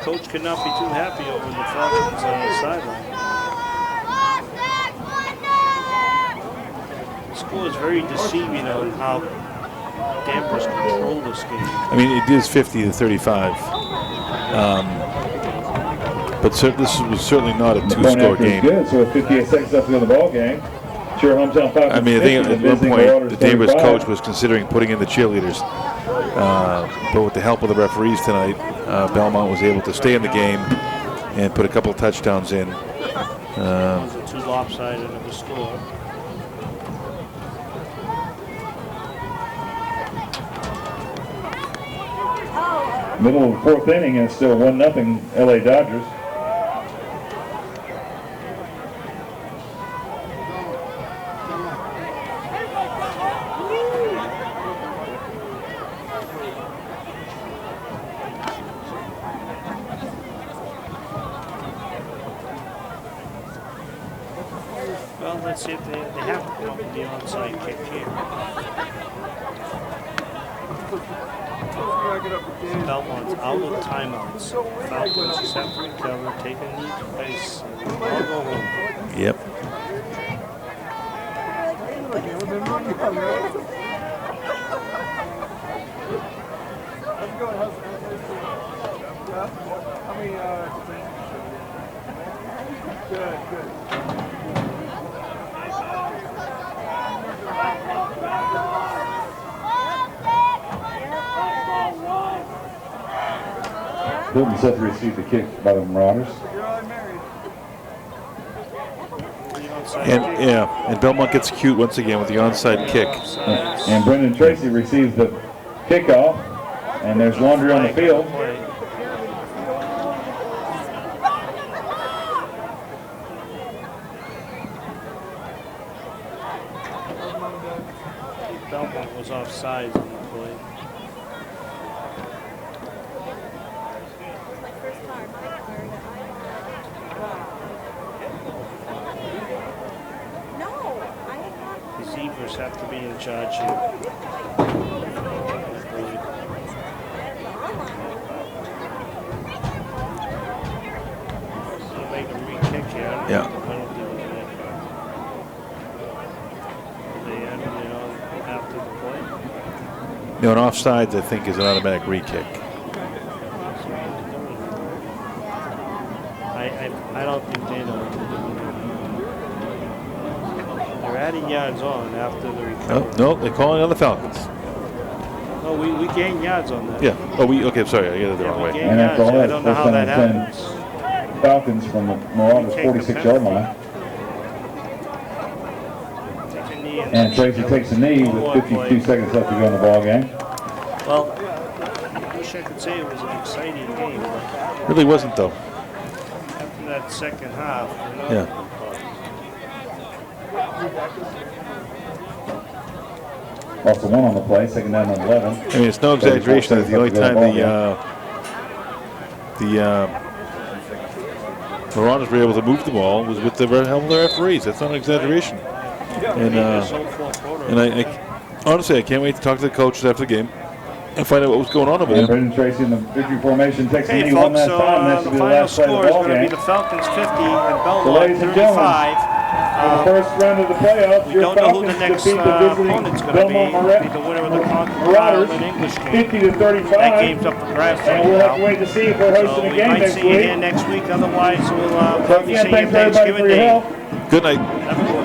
Coach could not be too happy over the Falcons sideline. The score is very deceiving on how Danvers control this game. I mean, it is 50-35. But this was certainly not a two-score game. Good, so with 58 seconds left to go in the ball game. Sure, hometown Falcons. I mean, I think 50, at one visiting point Marauders the Danvers 35. coach was considering putting in the cheerleaders. But with the help of the referees tonight, Belmont was able to stay in the game and put a couple of touchdowns in. Those are too lopsided of a score. Middle of the fourth inning and still 1-0 LA Dodgers. Well, let's see if they have to come up with the onside kick here. Belmont's out of timeouts. Falcons just have to recover, take a knee twice, and all go home. Yep. Hilton set to receive the kick by the Marauders. And Belmont gets cute once again with the onside kick. And Brendan Tracy receives the kickoff, and there's laundry on the field. Belmont was offsides on the play. The Zebras have to be in charge here. I believe. They'll make a re-kick here. Yeah. I don't think they end, after the play. An offsides, I think, is an automatic re-kick. I don't think they know what to do. They're adding yards on after the recovery. Oh, no, they're calling on the Falcons. No, we gained yards on that. Yeah. Oh, okay, sorry, I got it the wrong we way. gained And yards. after all I that, don't know first how down that and 10. happens. Falcons from the Marauders Take the 46-yard line. Take a knee And Tracy takes a knee with 52 seconds left to go in the ball game. Well, I wish I could say it was an exciting game, but Really wasn't, though. after that second half, Yeah. Also one on the play, second down and 11. I mean, it's no exaggeration that the only time the Marauders were able to move the ball was with the help of the referees. That's not an exaggeration. And I honestly, I can't wait to talk to the coaches after the game and find out what was going on over And there. Brendan Tracy in the victory formation takes the Okay, knee one folks, last so time. That the should be the final last play of score the is ball going to be game. the Falcons 50 and So, Belmont ladies and gentlemen, 35. In the first round of the playoffs, We your don't know who Falcons the next defeat the visiting opponent's going to be. Belmont It'll be the winner of the Marauders Continental English game. 50 to 35. That game's up for grabs right And we'll have to now. wait to see if we're So hosting a we game might next see you week. here next week. Otherwise, we'll So probably again, see you thanks everybody Thanksgiving for your Day. help. Good night. Have a good